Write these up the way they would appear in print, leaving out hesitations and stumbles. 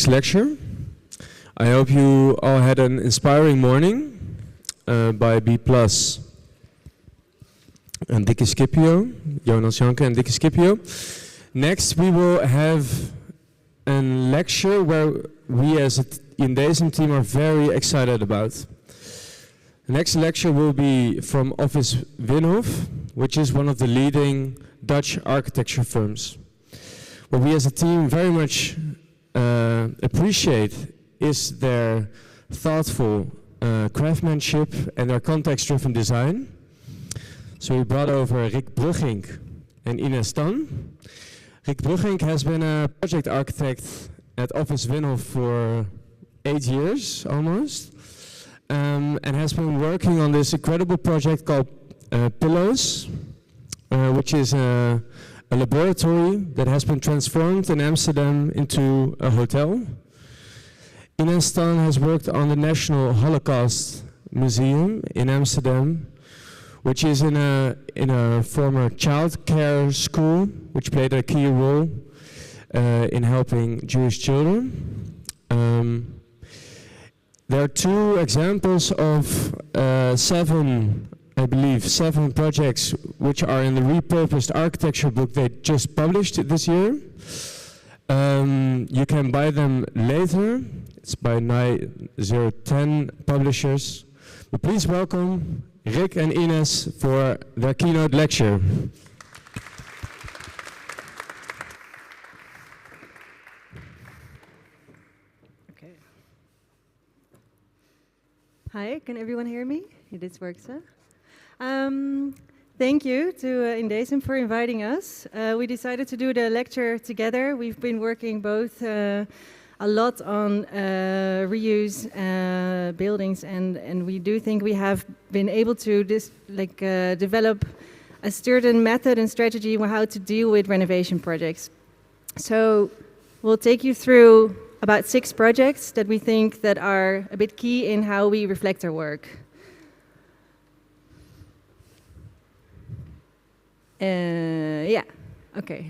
lecture. I hope you all had an inspiring morning by B+. And Dikke Scipio, Jonas Janke and Dikke Scipio. Next we will have a lecture where we as an INDESEM team are very excited about. The next lecture will be from Office Winhov, which is one of the leading Dutch architecture firms. What we as a team very much appreciate is their thoughtful craftsmanship and their context-driven design. So we brought over Rick Bruggink and Inez Tan. Rick Bruggink has been a project architect at Office Winhov for 8 years almost, and has been working on this incredible project called Pillows, which is a laboratory that has been transformed in Amsterdam into a hotel. Inez Tan has worked on the National Holocaust Museum in Amsterdam, which is in a former child care school, which played a key role in helping Jewish children. There are 2 examples of 7 projects which are in the Repurposed architecture book they just published this year. You can buy them later. It's by 010 publishers. But please welcome Rick and Inez for their keynote lecture. Okay. Hi, can everyone hear me? This works, huh? Thank you to INDESEM for inviting us. We decided to do the lecture together. We've been working both a lot on reuse buildings, and we do think we have been able to develop a certain method and strategy on how to deal with renovation projects. So we'll take you through about 6 projects that we think that are a bit key in how we reflect our work.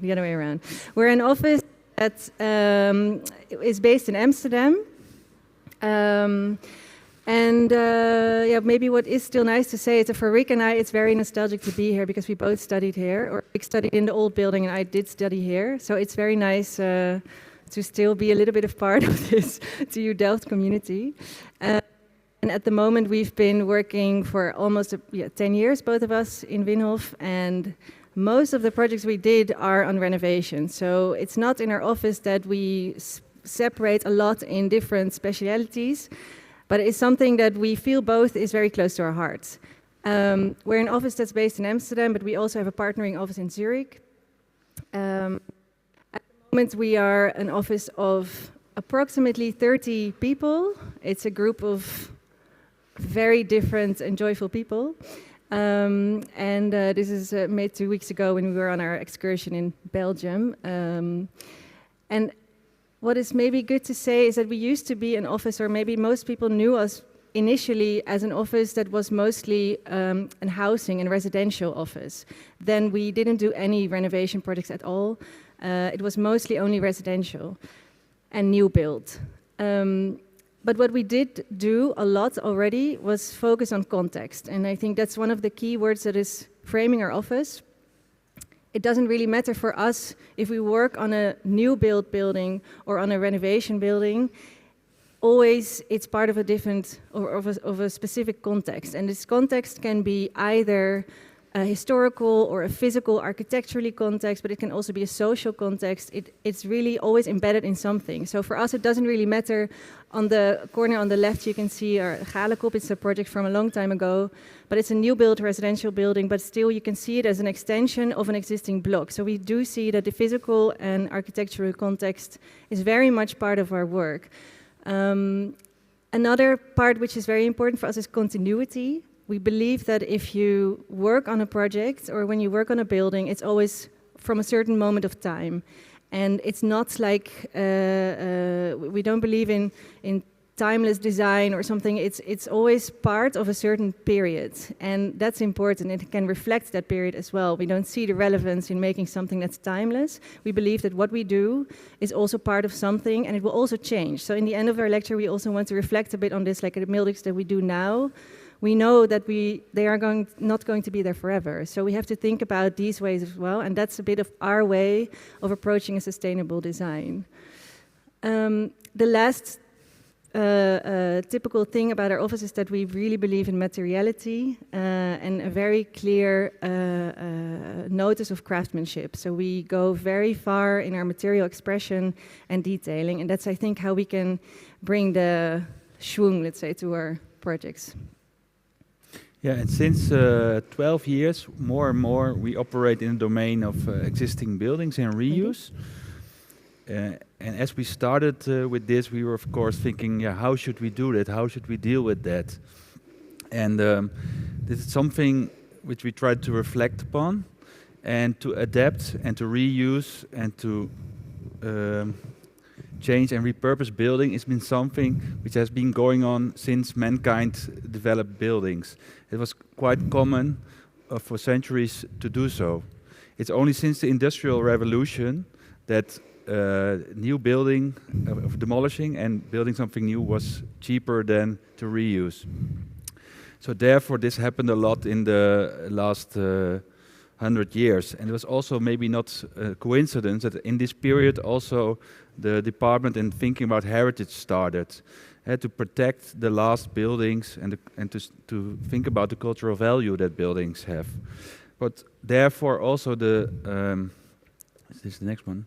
The other way around. We're an office that is based in Amsterdam. Maybe what is still nice to say is that for Rick and I, it's very nostalgic to be here because we both studied here, or Rick studied in the old building and I did study here. So it's very nice to still be a little bit of part of this TU Delft community. And at the moment, we've been working for almost 10 years, both of us, in Winhov, and most of the projects we did are on renovation. So it's not in our office that we separate a lot in different specialities, but it's something that we feel both is very close to our hearts. We're an office that's based in Amsterdam, but we also have a partnering office in Zurich. At the moment, we are an office of approximately 30 people. It's a group of very different and joyful people. This is made 2 weeks ago when we were on our excursion in Belgium. And what is maybe good to say is that we used to be an office, or maybe most people knew us initially as an office that was mostly a housing and residential office. Then we didn't do any renovation projects at all. It was mostly only residential and new build. But what we did do a lot already was focus on context. And I think that's one of the key words that is framing our office. It doesn't really matter for us if we work on a new build building or on a renovation building. Always it's part of a different or of a specific context. And this context can be either a historical or a physical, architecturally context, but it can also be a social context. It's really always embedded in something. So for us, it doesn't really matter. On the corner on the left, you can see our Galekop. It's a project from a long time ago, but it's a new build residential building, but still you can see it as an extension of an existing block. So we do see that the physical and architectural context is very much part of our work. Another part which is very important for us is continuity. We believe that if you work on a project or when you work on a building, it's always from a certain moment of time. And it's not like, we don't believe in timeless design or something. It's always part of a certain period, and that's important. It can reflect that period as well. We don't see the relevance in making something that's timeless. We believe that what we do is also part of something, and it will also change. So in the end of our lecture, we also want to reflect a bit on this, like the buildings that we do now. We know that they are not going to be there forever. So we have to think about these ways as well, and that's a bit of our way of approaching a sustainable design. The last typical thing about our office is that we really believe in materiality and a very clear notice of craftsmanship. So we go very far in our material expression and detailing, and that's, I think, how we can bring the schwung, let's say, to our projects. Yeah, and since 12 years, more and more, we operate in the domain of existing buildings and reuse. And as we started with this, we were, of course, thinking, yeah, how should we do that? How should we deal with that? And this is something which we tried to reflect upon and to adapt and to reuse and to change and repurpose building. It's been something which has been going on since mankind developed buildings. It was quite common for centuries to do so. It's only since the Industrial Revolution that new building, of demolishing and building something new was cheaper than to reuse. So therefore this happened a lot in the last 100 years. And it was also maybe not a coincidence that in this period also the department in thinking about heritage started. To protect the last buildings and to think about the cultural value that buildings have. But therefore also is this the next one?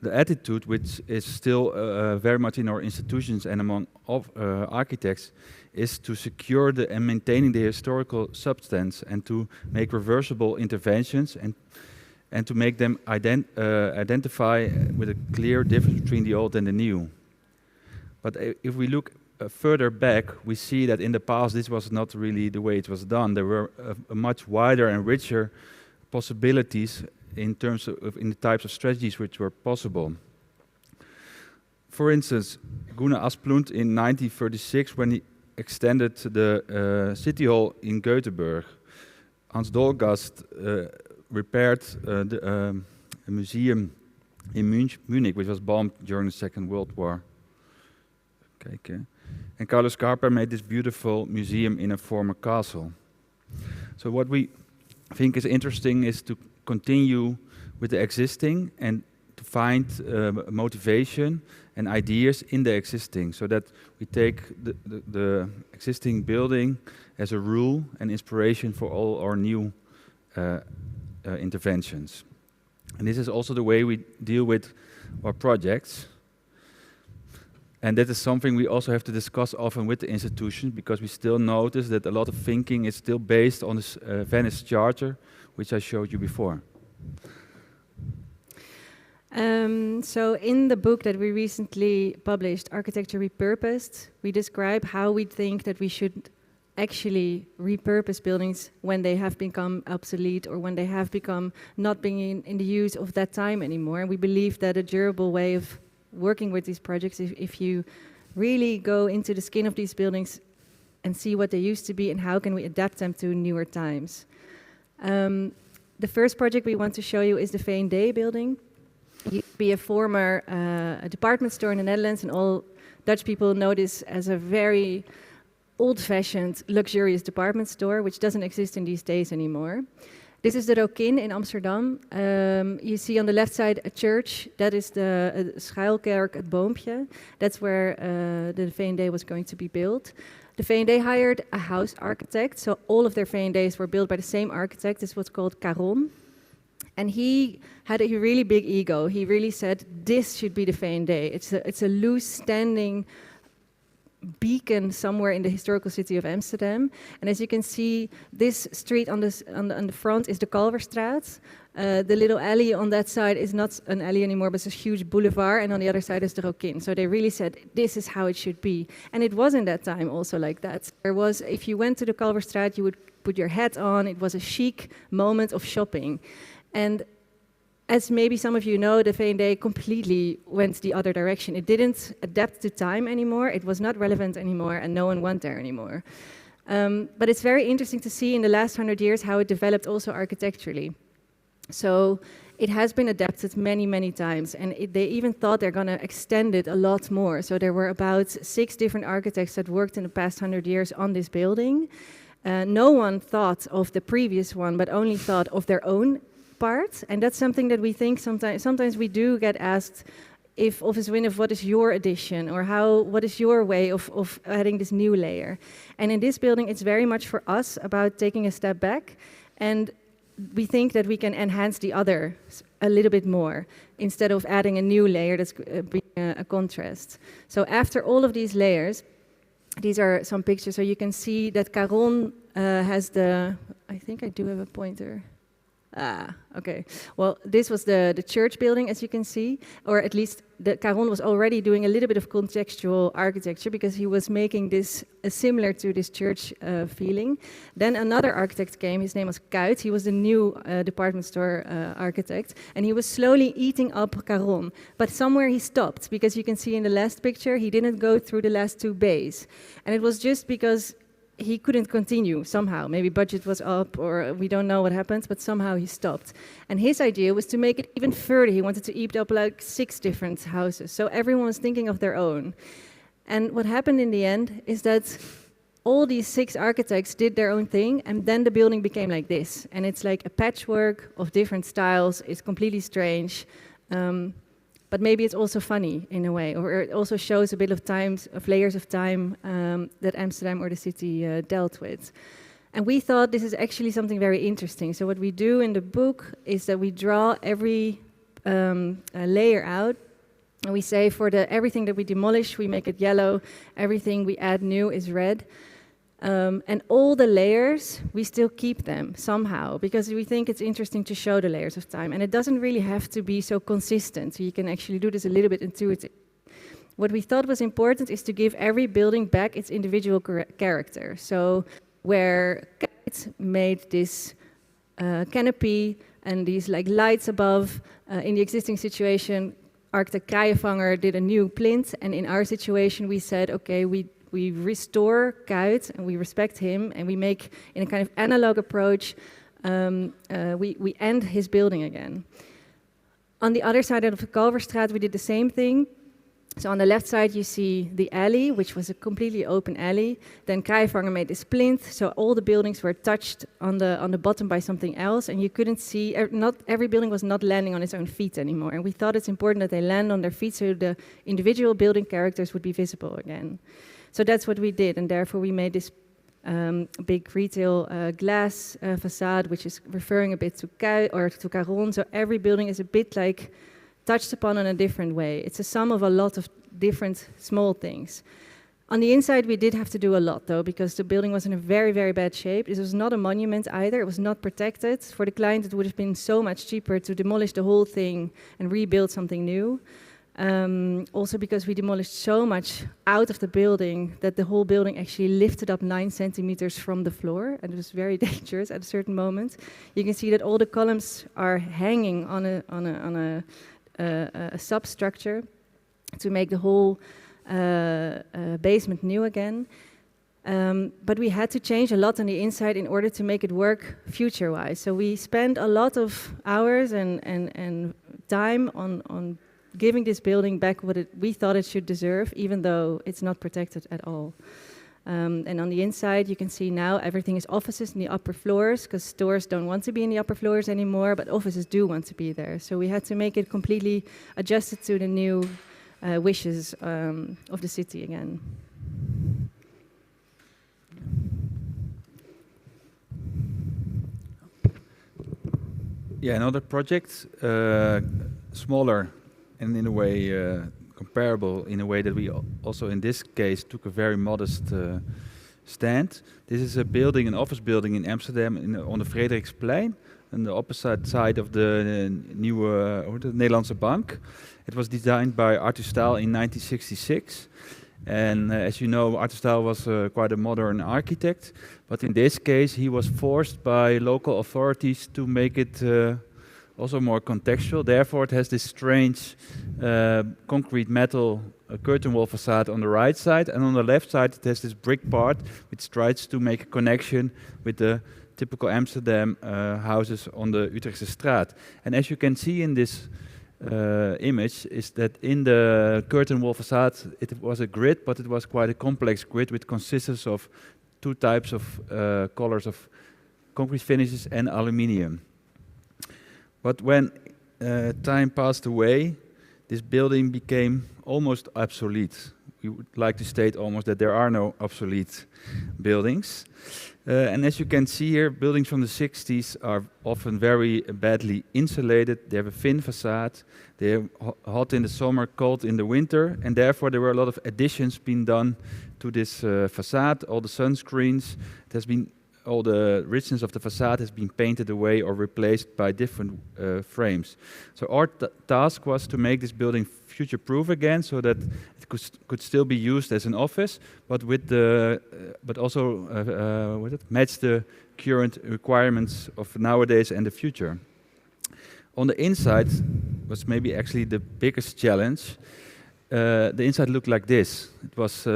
The attitude, which is still very much in our institutions and among architects, is to secure and maintaining the historical substance and to make reversible interventions and to make them identify with a clear difference between the old and the new. But if we look further back, we see that in the past this was not really the way it was done. There were a much wider and richer possibilities in terms of in the types of strategies which were possible. For instance, Gunnar Asplund in 1936, when he extended the city hall in Göteborg, Hans Dolgast repaired a museum in Munich, which was bombed during the Second World War. Okay. And Carlos Carper made this beautiful museum in a former castle. So what we think is interesting is to continue with the existing and to find motivation and ideas in the existing, so that we take the existing building as a rule and inspiration for all our new interventions. And this is also the way we deal with our projects. And that is something we also have to discuss often with the institutions, because we still notice that a lot of thinking is still based on this Venice Charter, which I showed you before. So in the book that we recently published, Architecture Repurposed, we describe how we think that we should actually repurpose buildings when they have become obsolete or when they have become not being in the use of that time anymore. And we believe that a durable way of working with these projects, if you really go into the skin of these buildings and see what they used to be and how can we adapt them to newer times. The first project we want to show you is the V&D building. It used to be a former department store in the Netherlands, and all Dutch people know this as a very old-fashioned, luxurious department store, which doesn't exist in these days anymore. This is the Rokin in Amsterdam. You see on the left side a church. That is the Schuilkerk, het Boompje. That's where the V&D was going to be built. The V&D hired a house architect, so all of their V&Ds were built by the same architect. This is what's called Caron. And he had a really big ego. He really said, this should be the V&D. It's a loose standing beacon somewhere in the historical city of Amsterdam. And as you can see, this street on the front is the Kalverstraat. The little alley on that side is not an alley anymore, but it's a huge boulevard, and on the other side is the Rokin. So they really said, this is how it should be. And it was in that time also like that. There was, if you went to the Kalverstraat, you would put your hat on. It was a chic moment of shopping. And as maybe some of you know, the V&D completely went the other direction. It didn't adapt to time anymore, it was not relevant anymore, and no one went there anymore. But it's very interesting to see in the last 100 years how it developed also architecturally. So it has been adapted many, many times, and they even thought they're going to extend it a lot more. So there were about 6 different architects that worked in the past 100 years on this building. No one thought of the previous one, but only thought of their own part, and that's something that we think sometimes we do get asked, if Office Winhov, what is your addition, or what is your way of adding this new layer? And in this building, it's very much for us about taking a step back, and we think that we can enhance the other a little bit more, instead of adding a new layer that's a contrast. So after all of these layers, these are some pictures, so you can see that Caron has I think I do have a pointer. Okay. Well, this was the church building, as you can see, or at least Caron was already doing a little bit of contextual architecture because he was making this similar to this church feeling. Then another architect came, his name was Kuyt, he was the new department store architect, and he was slowly eating up Caron. But somewhere he stopped, because you can see in the last picture, he didn't go through the last 2 bays. And it was just because he couldn't continue somehow. Maybe budget was up, or we don't know what happened, but somehow he stopped. And his idea was to make it even further. He wanted to eat up like 6 different houses. So everyone was thinking of their own. And what happened in the end is that all these 6 architects did their own thing, and then the building became like this. And it's like a patchwork of different styles. It's completely strange. But maybe it's also funny in a way, or it also shows a bit of layers of time that Amsterdam or the city dealt with. And we thought this is actually something very interesting. So what we do in the book is that we draw every layer out, and we say for everything that we demolish, we make it yellow, everything we add new is red. And all the layers, we still keep them somehow, because we think it's interesting to show the layers of time. And it doesn't really have to be so consistent. So you can actually do this a little bit intuitive. What we thought was important is to give every building back its individual character. So where Kuyt made this canopy and these like lights above, in the existing situation, architect Kraaienvanger did a new plinth. And in our situation, we said, okay, we restore Kuyt and we respect him, and we make, in a kind of analog approach, we end his building again. On the other side of the Kalverstraat, we did the same thing. So on the left side, you see the alley, which was a completely open alley. Then Kraaienvanger made this plinth, so all the buildings were touched on the bottom by something else, and you couldn't see, not every building was not landing on its own feet anymore. And we thought it's important that they land on their feet so the individual building characters would be visible again. So that's what we did, and therefore we made this big retail glass facade, which is referring a bit to Caron. So every building is a bit like touched upon in a different way. It's a sum of a lot of different small things. On the inside, we did have to do a lot, though, because the building was in a very, very bad shape. This was not a monument either. It was not protected. For the client, it would have been so much cheaper to demolish the whole thing and rebuild something new. Also because we demolished so much out of the building that the whole building actually lifted up 9 centimeters from the floor, and it was very dangerous at a certain moment. You can see that all the columns are hanging on a substructure to make the whole basement new again. But we had to change a lot on the inside in order to make it work future-wise. So we spent a lot of hours and time on giving this building back what we thought it should deserve, even though it's not protected at all. And on the inside, you can see now everything is offices in the upper floors, because stores don't want to be in the upper floors anymore, but offices do want to be there. So we had to make it completely adjusted to the new wishes of the city again. Yeah, another project, smaller and in a way comparable, in a way that we also in this case took a very modest stand. This is a building, an office building in Amsterdam on the Frederiksplein, on the opposite side of the the Nederlandse Bank. It was designed by Arthur Staal in 1966. And as you know, Arthur Staal was quite a modern architect, but in this case he was forced by local authorities to make it also more contextual. Therefore, it has this strange concrete metal curtain wall facade on the right side, and on the left side it has this brick part which tries to make a connection with the typical Amsterdam houses on the Utrechtse Straat. And as you can see in this image, is that in the curtain wall facade it was a grid, but it was quite a complex grid which consists of two types of colors of concrete finishes and aluminium. But when time passed away, this building became almost obsolete. We would like to state almost that there are no obsolete buildings. And as you can see here, buildings from the 60s are often very badly insulated. They have a thin facade. They are hot in the summer, cold in the winter, and therefore there were a lot of additions being done to this facade. All the sunscreens, all the richness of the facade has been painted away or replaced by different frames. So our task was to make this building future-proof again, so that it could still be used as an office, but also match the current requirements of nowadays and the future. On the inside was maybe actually the biggest challenge. The inside looked like this. It was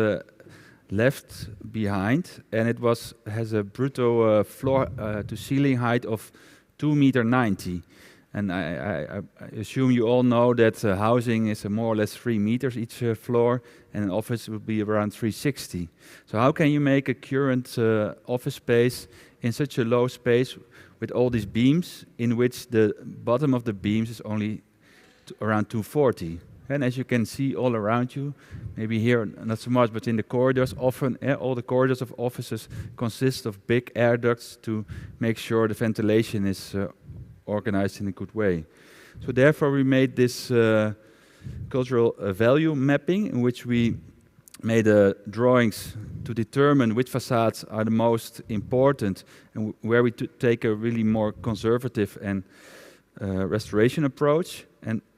left behind, and it has a brutto floor to ceiling height of 2.90 meters. And I assume you all know that housing is more or less 3 meters each floor, and an office would be around 360. So how can you make a current office space in such a low space with all these beams, in which the bottom of the beams is only around 240? And as you can see all around you, maybe here not so much, but in the corridors, often all the corridors of offices consist of big air ducts to make sure the ventilation is organized in a good way. So therefore we made this cultural value mapping, in which we made drawings to determine which facades are the most important, and where we take a really more conservative and restoration approach,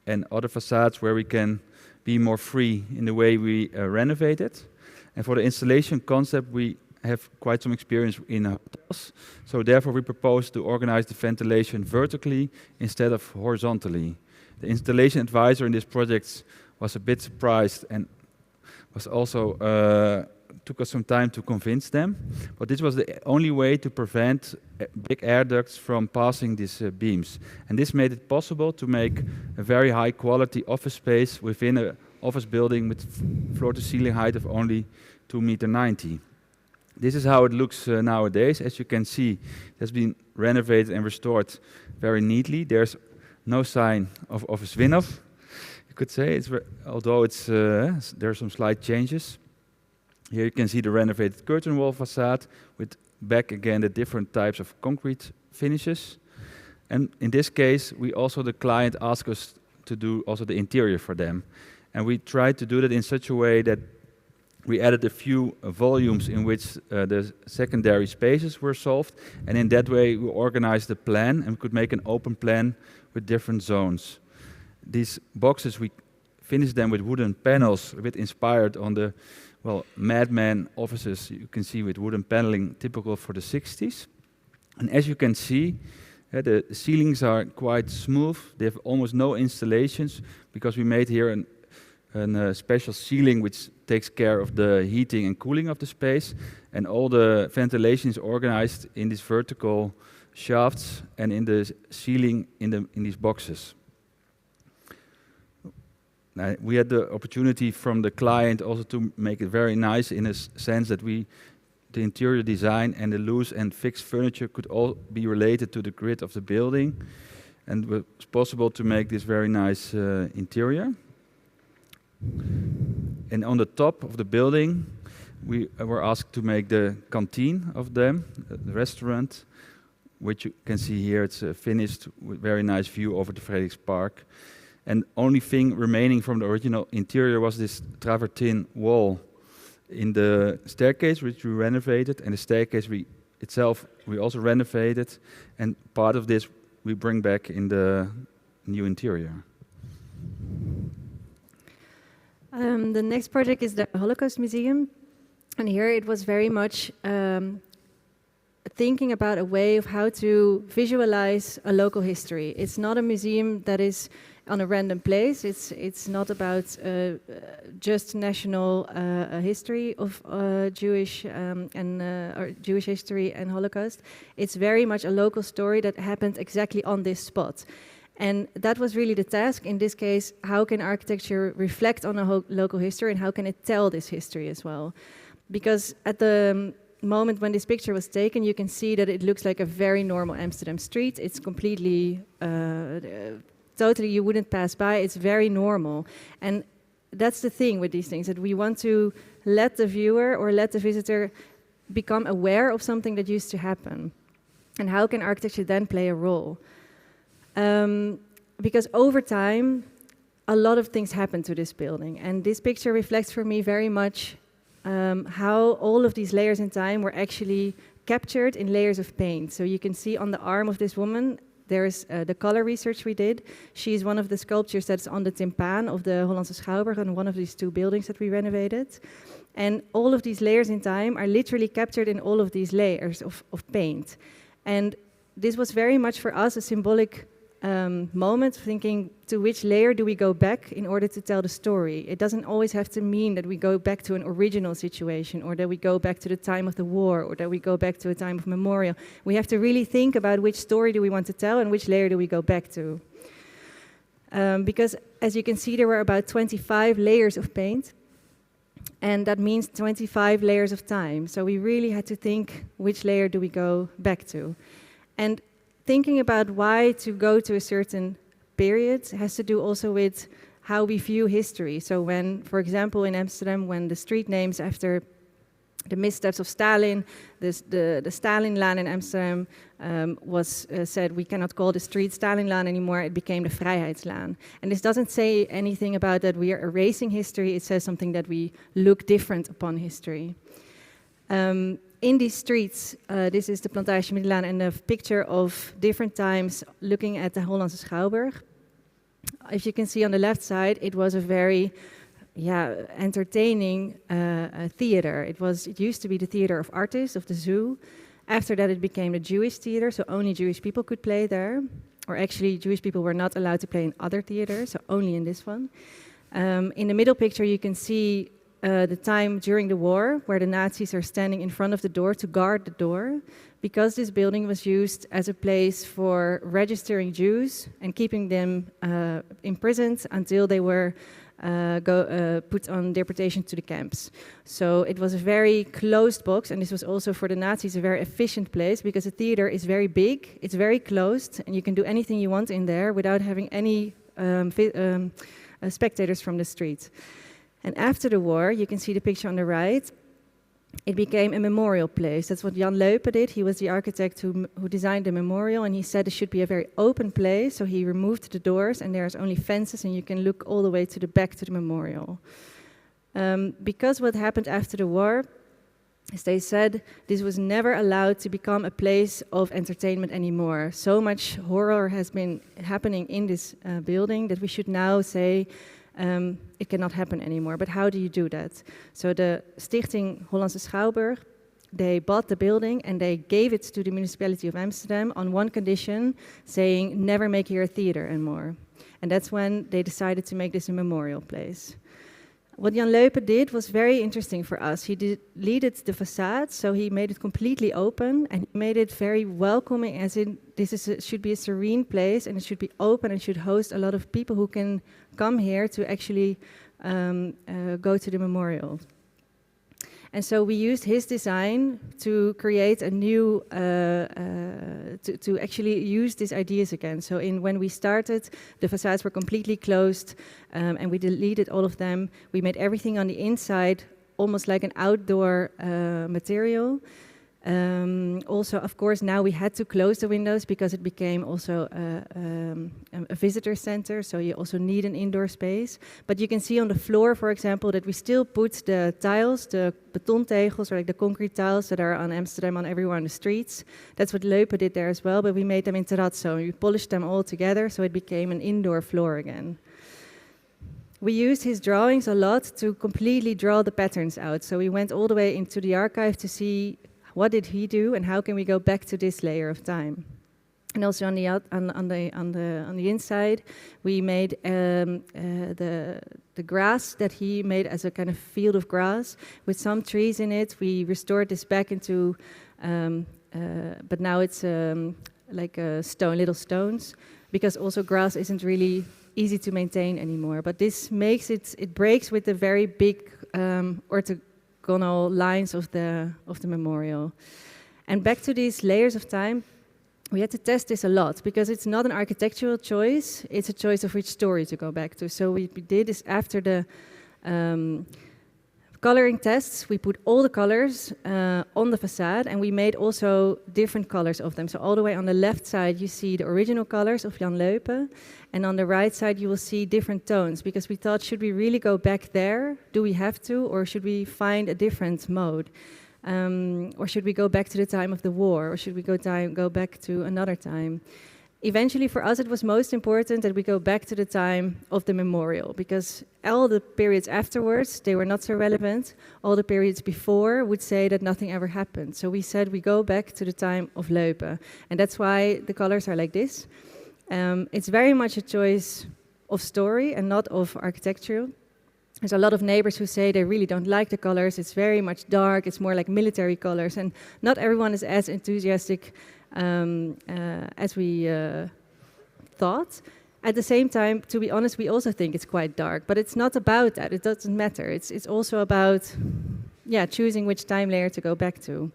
and other facades where we can be more free in the way we renovate it. And for the installation concept, we have quite some experience in hotels, so therefore we propose to organize the ventilation vertically instead of horizontally. The installation advisor in this project was a bit surprised, and was also took us some time to convince them, but this was the only way to prevent big air ducts from passing these beams. And this made it possible to make a very high quality office space within an office building with floor to ceiling height of only 2.90 meters. This is how it looks nowadays. As you can see, it has been renovated and restored very neatly. There's no sign of Office Winhov, you could say, although there are some slight changes. Here you can see the renovated curtain wall facade with back again the different types of concrete finishes. And in this case, the client asked us to do also the interior for them. And we tried to do that in such a way that we added a few volumes in which the secondary spaces were solved. And in that way, we organized the plan and we could make an open plan with different zones. These boxes, we finished them with wooden panels, a bit inspired on the madman offices you can see with wooden paneling typical for the 60s. And as you can see, the ceilings are quite smooth. They have almost no installations because we made here a special ceiling which takes care of the heating and cooling of the space. And all the ventilation is organized in these vertical shafts and in the ceiling in these boxes. We had the opportunity from the client also to make it very nice in a sense that the interior design and the loose and fixed furniture could all be related to the grid of the building, and it was possible to make this very nice interior. And on the top of the building, we were asked to make the canteen of them, the restaurant, which you can see here. It's finished with very nice view over the Frederikspark. And only thing remaining from the original interior was this travertine wall in the staircase, which we renovated, and the staircase we also renovated, and part of this we bring back in the new interior. The next project is the Holocaust Museum, and here it was very much a thinking about a way of how to visualize a local history. It's not a museum that is on a random place. It's not about just national history of Jewish or Jewish history and Holocaust. It's very much a local story that happened exactly on this spot. And that was really the task. In this case, how can architecture reflect on a local history, and how can it tell this history as well? Because at the moment when this picture was taken, you can see that it looks like a very normal Amsterdam street. It's completely, totally, you wouldn't pass by. It's very normal. And that's the thing with these things, that we want to let the viewer or let the visitor become aware of something that used to happen. And how can architecture then play a role? Because over time, a lot of things happened to this building. And this picture reflects for me very much how all of these layers in time were actually captured in layers of paint. So you can see on the arm of this woman, there's the color research we did. She's one of the sculptures that's on the tympan of the Hollandse Schouwburg, on one of these two buildings that we renovated. And all of these layers in time are literally captured in all of these layers of paint. And this was very much for us a symbolic moment, thinking to which layer do we go back in order to tell the story. It doesn't always have to mean that we go back to an original situation, or that we go back to the time of the war, or that we go back to a time of memorial. We have to really think about which story do we want to tell and which layer do we go back to. Because as you can see, there were about 25 layers of paint, and that means 25 layers of time. So we really had to think, which layer do we go back to? And thinking about why to go to a certain period has to do also with how we view history. So when, for example, in Amsterdam, when the street names after the missteps of Stalin, the Stalinlaan in Amsterdam was said, we cannot call the street Stalinlaan anymore, it became the Vrijheidslaan. And this doesn't say anything about that we are erasing history, it says something that we look different upon history. In these streets, this is the Plantage Middelaan and a picture of different times looking at the Hollandse Schouwburg. As you can see on the left side, it was a very entertaining theater. It used to be the theater of artists, of the zoo. After that, it became the Jewish theater, so only Jewish people could play there. Or actually, Jewish people were not allowed to play in other theaters, so only in this one. In the middle picture, you can see the time during the war, where the Nazis are standing in front of the door to guard the door, because this building was used as a place for registering Jews and keeping them imprisoned until they were put on deportation to the camps. So it was a very closed box, and this was also for the Nazis a very efficient place, because the theater is very big, it's very closed, and you can do anything you want in there without having any spectators from the street. And after the war, you can see the picture on the right, it became a memorial place. That's what Jan Leupen did. He was the architect who designed the memorial, and he said it should be a very open place, so he removed the doors, and there's only fences, and you can look all the way to the back to the memorial. Because what happened after the war, as they said, this was never allowed to become a place of entertainment anymore. So much horror has been happening in this building that we should now say, it cannot happen anymore. But how do you do that? So the Stichting Hollandse Schouwburg, they bought the building and they gave it to the municipality of Amsterdam on one condition, saying never make here a theater anymore. And that's when they decided to make this a memorial place. What Jan Leupen did was very interesting for us. He deleted the facade, so he made it completely open, and he made it very welcoming, as in should be a serene place, and it should be open and should host a lot of people who can come here to actually go to the memorial. And so we used his design to create a new, to actually use these ideas again. So when we started, the facades were completely closed, and we deleted all of them. We made everything on the inside almost like an outdoor material. Also, of course, now we had to close the windows because it became also a visitor center, so you also need an indoor space. But you can see on the floor, for example, that we still put the tiles, the betontegels, or like the concrete tiles that are on Amsterdam, on everywhere on the streets. That's what Leupen did there as well, but we made them in terrazzo. We polished them all together, so it became an indoor floor again. We used his drawings a lot to completely draw the patterns out. So we went all the way into the archive to see what did he do, and how can we go back to this layer of time? And also on the inside, we made the grass that he made as a kind of field of grass with some trees in it. We restored this back into, but now it's like little stones, because also grass isn't really easy to maintain anymore. But this makes it breaks with the very big orthogonal lines of the memorial. And back to these layers of time, we had to test this a lot, because it's not an architectural choice, it's a choice of which story to go back to. So we did this after the coloring tests. We put all the colors on the facade, and we made also different colors of them. So all the way on the left side, you see the original colors of Jan Leupen, and on the right side, you will see different tones, because we thought, should we really go back there? Do we have to, or should we find a different mode? Or should we go back to the time of the war, or should we go back to another time? Eventually, for us, it was most important that we go back to the time of the memorial, because all the periods afterwards, they were not so relevant. All the periods before would say that nothing ever happened. So we said we go back to the time of Leupen, and that's why the colors are like this. It's very much a choice of story and not of architecture. There's a lot of neighbors who say they really don't like the colors. It's very much dark. It's more like military colors. And not everyone is as enthusiastic as we thought. At the same time, to be honest, we also think it's quite dark. But it's not about that. It doesn't matter. It's also about choosing which time layer to go back to.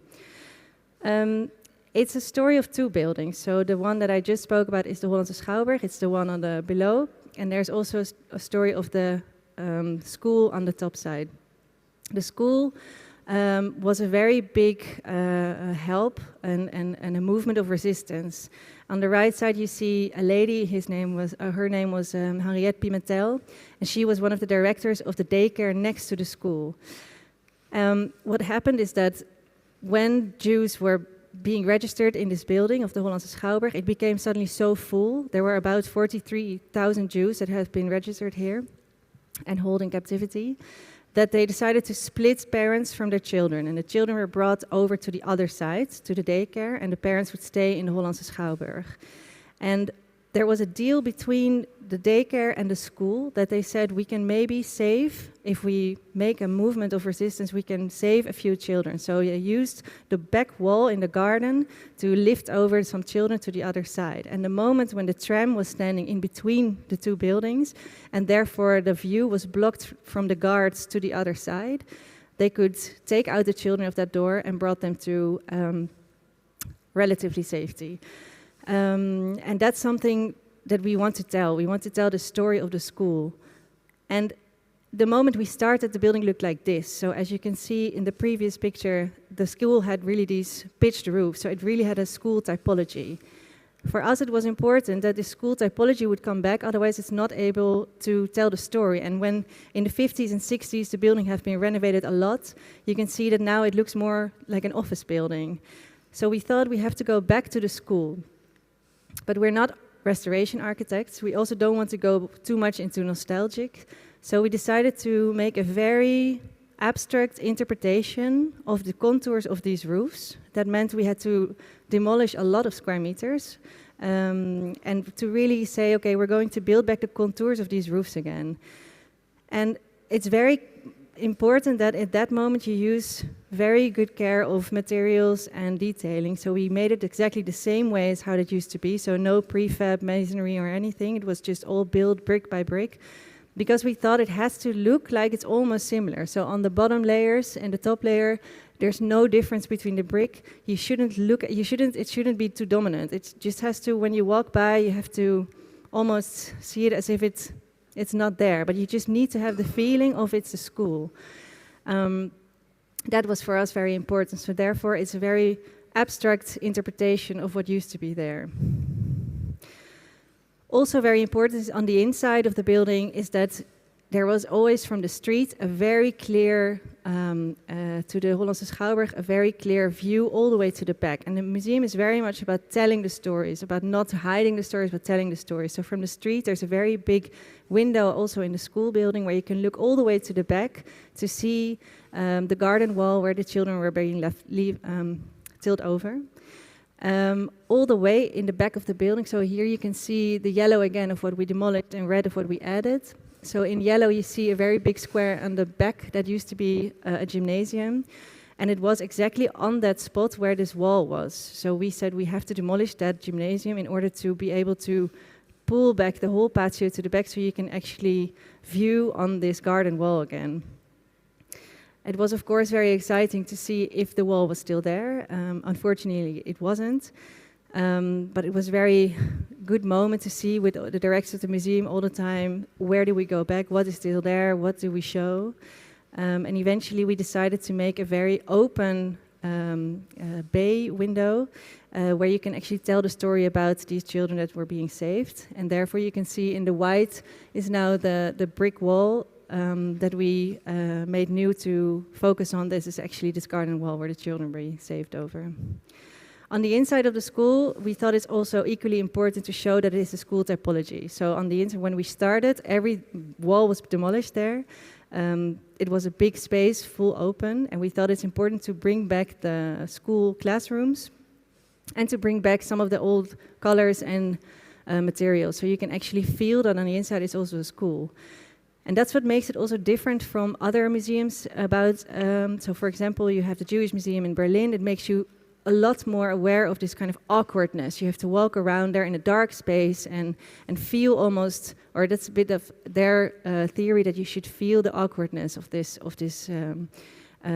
It's a story of two buildings. So the one that I just spoke about is the Hollandse Schouwburg. It's the one on the below. And there's also a story of the school on the top side. The school was a very big help and a movement of resistance. On the right side, you see a lady. Her name was Henriette Pimentel, and she was one of the directors of the daycare next to the school. What happened is that when Jews were being registered in this building of the Hollandse Schouwburg, it became suddenly so full. There were about 43,000 Jews that have been registered here and held in captivity, that they decided to split parents from their children. And the children were brought over to the other side, to the daycare, and the parents would stay in the Hollandse Schouwburg. And there was a deal between the daycare and the school that they said, we can maybe save, if we make a movement of resistance, we can save a few children. So they used the back wall in the garden to lift over some children to the other side. And the moment when the tram was standing in between the two buildings, and therefore the view was blocked from the guards to the other side, they could take out the children of that door and brought them to relatively safety. And that's something that we want to tell. We want to tell the story of the school. And the moment we started, the building looked like this. So as you can see in the previous picture, the school had really these pitched roofs. So it really had a school typology. For us, it was important that the school typology would come back, otherwise it's not able to tell the story. And when in the 50s and 60s the building have been renovated a lot, you can see that now it looks more like an office building. So we thought we have to go back to the school. But we're not restoration architects. We also don't want to go too much into nostalgic. So we decided to make a very abstract interpretation of the contours of these roofs. That meant we had to demolish a lot of square meters and to really say, okay, we're going to build back the contours of these roofs again. And it's very important that at that moment you use very good care of materials and detailing. So we made it exactly the same way as how it used to be. So no prefab masonry or anything. It was just all built brick by brick, because we thought it has to look like it's almost similar. So on the bottom layers and the top layer, there's no difference between the brick. It shouldn't be too dominant. It just has to, when you walk by, you have to almost see it as if it's not there, but you just need to have the feeling of it's a school. That was for us very important. So therefore, it's a very abstract interpretation of what used to be there. Also very important is on the inside of the building is that there was always from the street a very clear, to the Hollandse Schouwburg, a very clear view all the way to the back. And the museum is very much about telling the stories, about not hiding the stories, but telling the stories. So from the street, there's a very big window also in the school building where you can look all the way to the back to see the garden wall where the children were being tilt over. All the way in the back of the building. So here you can see the yellow again of what we demolished and red of what we added. So in yellow you see a very big square on the back that used to be a gymnasium. And it was exactly on that spot where this wall was. So we said we have to demolish that gymnasium in order to be able to pull back the whole patio to the back so you can actually view on this garden wall again. It was, of course, very exciting to see if the wall was still there. Unfortunately, it wasn't. But it was a very good moment to see with the directors of the museum all the time, where do we go back, what is still there, what do we show? And eventually we decided to make a very open bay window where you can actually tell the story about these children that were being saved. And therefore you can see in the white is now the brick wall that we made new to focus on. This is actually this garden wall where the children were being saved over. On the inside of the school, we thought it's also equally important to show that it is a school typology. So on the inside, when we started, every wall was demolished there. It was a big space, full open, and we thought it's important to bring back the school classrooms and to bring back some of the old colors and materials. So you can actually feel that on the inside it's also a school. And that's what makes it also different from other museums about, so for example, you have the Jewish Museum in Berlin. It makes you a lot more aware of this kind of awkwardness. You have to walk around there in a dark space and feel almost, or that's a bit of their theory, that you should feel the awkwardness of this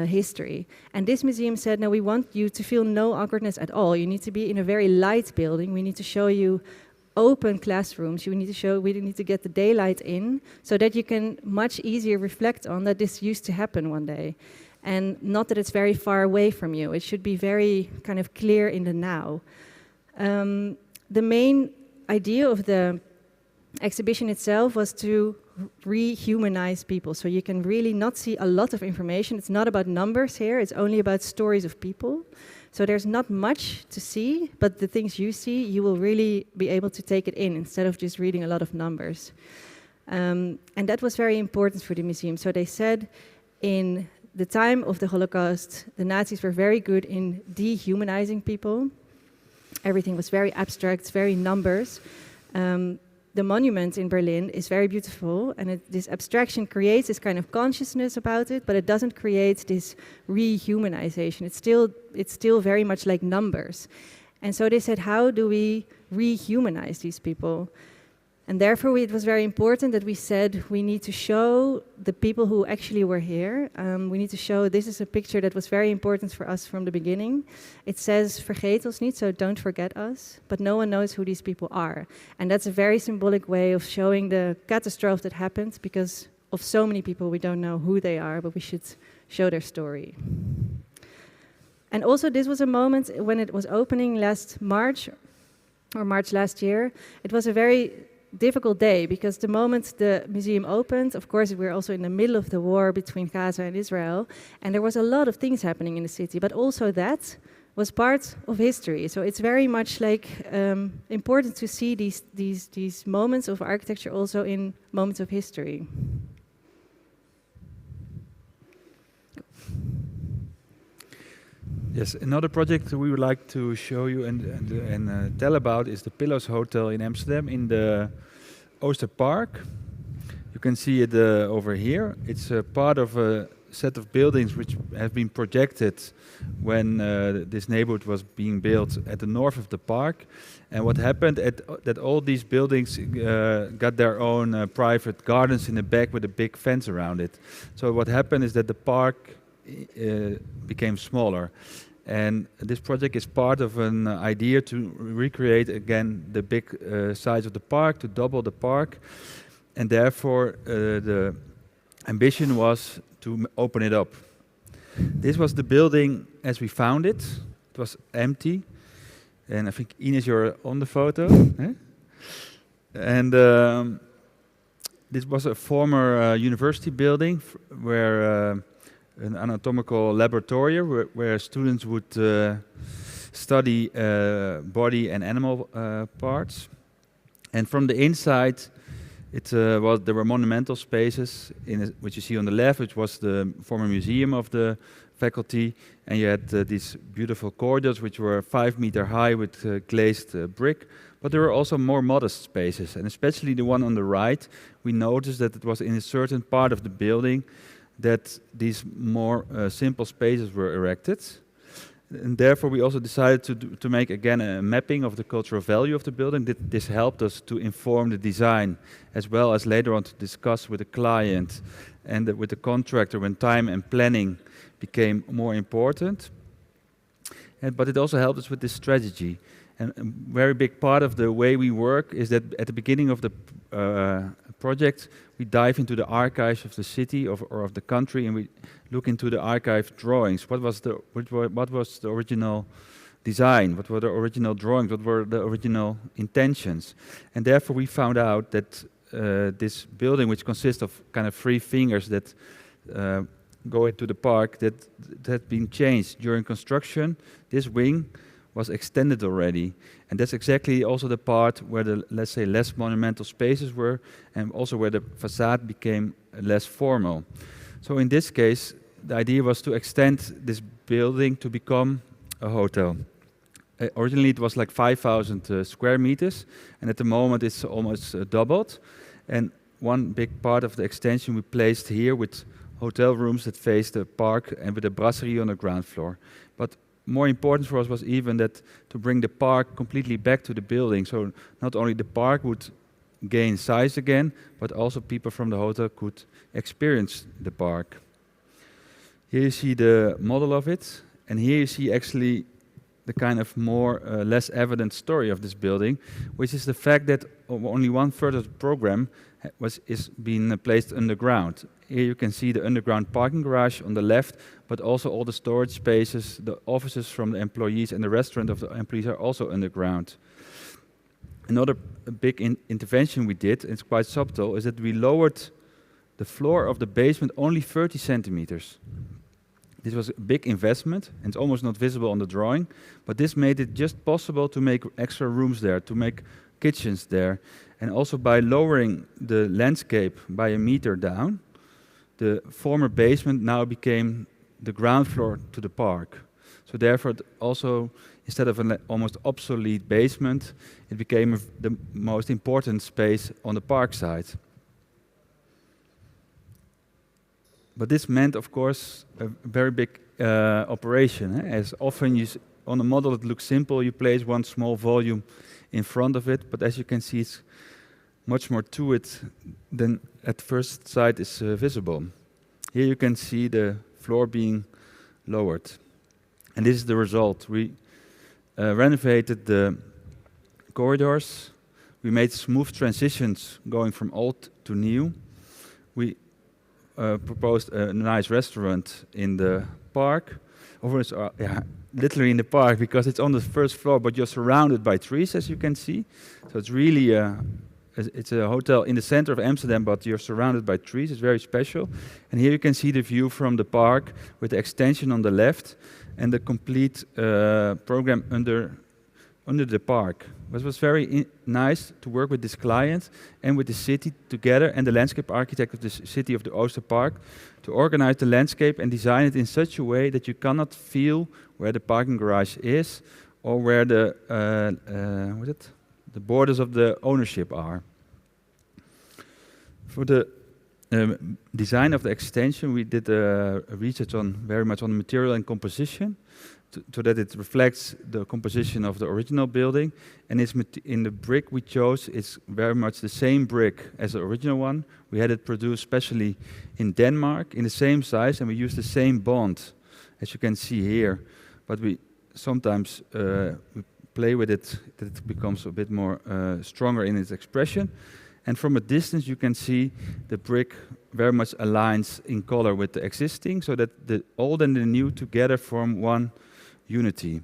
history. And this museum said, no, we want you to feel no awkwardness at all. You need to be in a very light building. We need to show you open classrooms. We need to get the daylight in so that you can much easier reflect on that this used to happen one day. And not that it's very far away from you. It should be very kind of clear in the now. The main idea of the exhibition itself was to rehumanize people. So you can really not see a lot of information. It's not about numbers here. It's only about stories of people. So there's not much to see, but the things you see, you will really be able to take it in instead of just reading a lot of numbers. And that was very important for the museum. So they said in the time of the Holocaust, the Nazis were very good in dehumanizing people. Everything was very abstract, very numbers. The monument in Berlin is very beautiful, and this abstraction creates this kind of consciousness about it, but it doesn't create this rehumanization. It's still very much like numbers. And so they said, how do we rehumanize these people? And therefore, it was very important that we said we need to show the people who actually were here. We need to show, this is a picture that was very important for us from the beginning. It says, vergeet ons niet, so don't forget us. But no one knows who these people are. And that's a very symbolic way of showing the catastrophe that happened, because of so many people we don't know who they are, but we should show their story. And also, this was a moment when it was opening last March, or March last year. It was a very difficult day, because the moment the museum opened, of course, we were also in the middle of the war between Gaza and Israel, and there was a lot of things happening in the city, but also that was part of history. So it's very much like important to see these moments of architecture also in moments of history. Yes, another project we would like to show you and tell about is the Pillows Hotel in Amsterdam in the Oosterpark. You can see it over here. It's part of a set of buildings which have been projected when this neighborhood was being built at the north of the park. And what happened that all these buildings got their own private gardens in the back with a big fence around it. So what happened is that the park became smaller. And this project is part of an idea to recreate again the big size of the park, to double the park. And therefore the ambition was to open it up. This was the building as we found it. It was empty. And I think Inez, you're on the photo. Eh? And this was a former university building where an anatomical laboratory where students would study body and animal parts. And from the inside, There were monumental spaces, which you see on the left, which was the former museum of the faculty, and you had these beautiful corridors, which were 5 meter high with glazed brick. But there were also more modest spaces, and especially the one on the right, we noticed that it was in a certain part of the building that these more simple spaces were erected. And therefore we also decided to make again a mapping of the cultural value of the building. This helped us to inform the design, as well as later on to discuss with the client and with the contractor when time and planning became more important. But it also helped us with this strategy. And a very big part of the way we work is that at the beginning of the project, we dive into the archives of the city or of the country, and we look into the archive drawings. What was the original design? What were the original drawings? What were the original intentions? And therefore, we found out that this building, which consists of kind of 3 fingers that go into the park, that had been changed during construction. This wing was extended already, and that's exactly also the part where the, let's say, less monumental spaces were, and also where the facade became less formal. So in this case, the idea was to extend this building to become a hotel. Originally it was like 5,000 square meters, and at the moment it's almost doubled. And one big part of the extension we placed here with hotel rooms that face the park and with a brasserie on the ground floor. But more important for us was even that to bring the park completely back to the building. So not only the park would gain size again, but also people from the hotel could experience the park. Here you see the model of it, and here you see actually the kind of more less evident story of this building, which is the fact that only 1/3 of the program is being placed underground. Here you can see the underground parking garage on the left, but also all the storage spaces, the offices from the employees, and the restaurant of the employees are also underground. Another big intervention we did, it's quite subtle, is that we lowered the floor of the basement only 30 centimeters. This was a big investment, and it's almost not visible on the drawing, but this made it just possible to make extra rooms there, to make kitchens there. And also by lowering the landscape by 1 meter down, the former basement now became the ground floor to the park. So therefore, also, instead of an almost obsolete basement, it became the most important space on the park side. But this meant, of course, a very big operation. As often on a model it looks simple, you place one small volume in front of it, but as you can see, it's much more to it than at first sight is visible. Here you can see the floor being lowered. And this is the result. We renovated the corridors. We made smooth transitions going from old to new. We proposed a nice restaurant in the park. Literally in the park, because it's on the first floor, but you're surrounded by trees, as you can see. So it's really it's a hotel in the center of Amsterdam, but you're surrounded by trees. It's very special. And here you can see the view from the park with the extension on the left and the complete program under the park. But it was very nice to work with this client and with the city together, and the landscape architect of the city of the Oosterpark, to organize the landscape and design it in such a way that you cannot feel where the parking garage is or where the borders of the ownership are. For the design of the extension, we did research very much on material and composition, so that it reflects the composition of the original building. And in the brick we chose, it's very much the same brick as the original one. We had it produced specially in Denmark in the same size, and we used the same bond, as you can see here. But we sometimes we play with it, that it becomes a bit more stronger in its expression. And from a distance you can see the brick very much aligns in color with the existing, so that the old and the new together form one unity.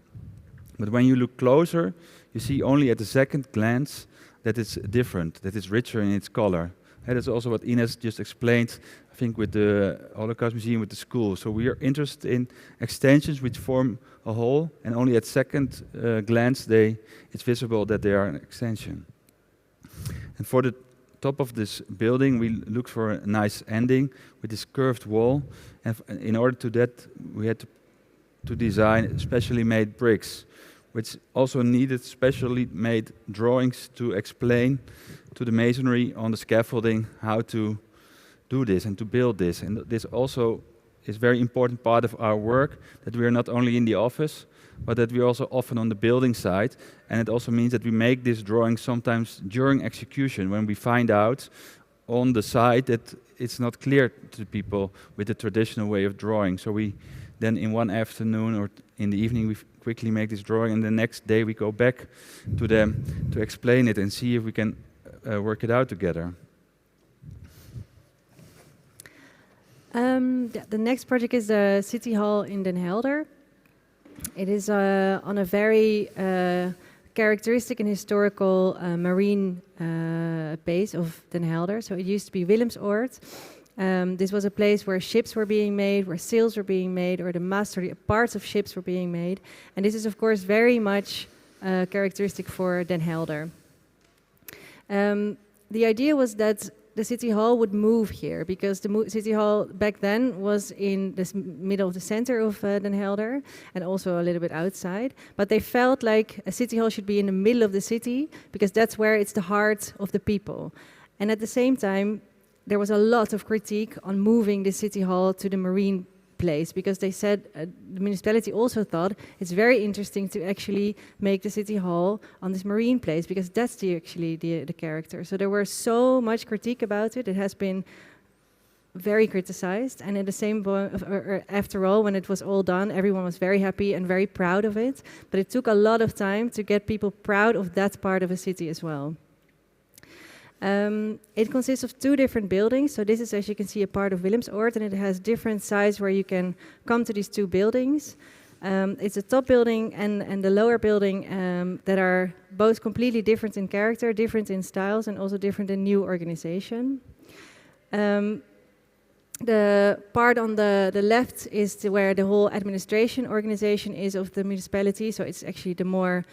But when you look closer, you see only at the second glance that it's different, that it's richer in its color. And that's also what Inez just explained, I think, with the Holocaust Museum, with the school. So we are interested in extensions which form a whole, and only at second glance it's visible that they are an extension. And for the top of this building, we looked for a nice ending with this curved wall. And in order to that, we had to design specially made bricks, which also needed specially made drawings to explain to the masonry on the scaffolding how to do this and to build this. And this also is a very important part of our work, that we are not only in the office, but that we are also often on the building site. And it also means that we make this drawing sometimes during execution, when we find out on the site that it's not clear to people with the traditional way of drawing. So we then in one afternoon or in the evening we quickly make this drawing, and the next day we go back to them to explain it and see if we can work it out together. The next project is the City Hall in Den Helder. It is on a very characteristic and historical marine base of Den Helder. So it used to be Willemsoord. This was a place where ships were being made, where sails were being made, or the mast or the parts of ships were being made. And this is, of course, very much characteristic for Den Helder. The idea was that the City Hall would move here, because the City Hall back then was in the middle of the center of Den Helder, and also a little bit outside. But they felt like a City Hall should be in the middle of the city, because that's where it's the heart of the people. And at the same time, there was a lot of critique on moving the City Hall to the marine place, because they said the municipality also thought it's very interesting to actually make the City Hall on this marine place, because that's actually the character. So there were so much critique about it. It has been very criticized, and at the same after all, when it was all done, everyone was very happy and very proud of it. But it took a lot of time to get people proud of that part of a city as well. It consists of 2 different buildings. So this is, as you can see, a part of Willemsoord, and it has different sides where you can come to these 2 buildings. It's a top building and the lower building that are both completely different in character, different in styles, and also different in new organization. The part on the left is where the whole administration organization is of the municipality. So it's actually the more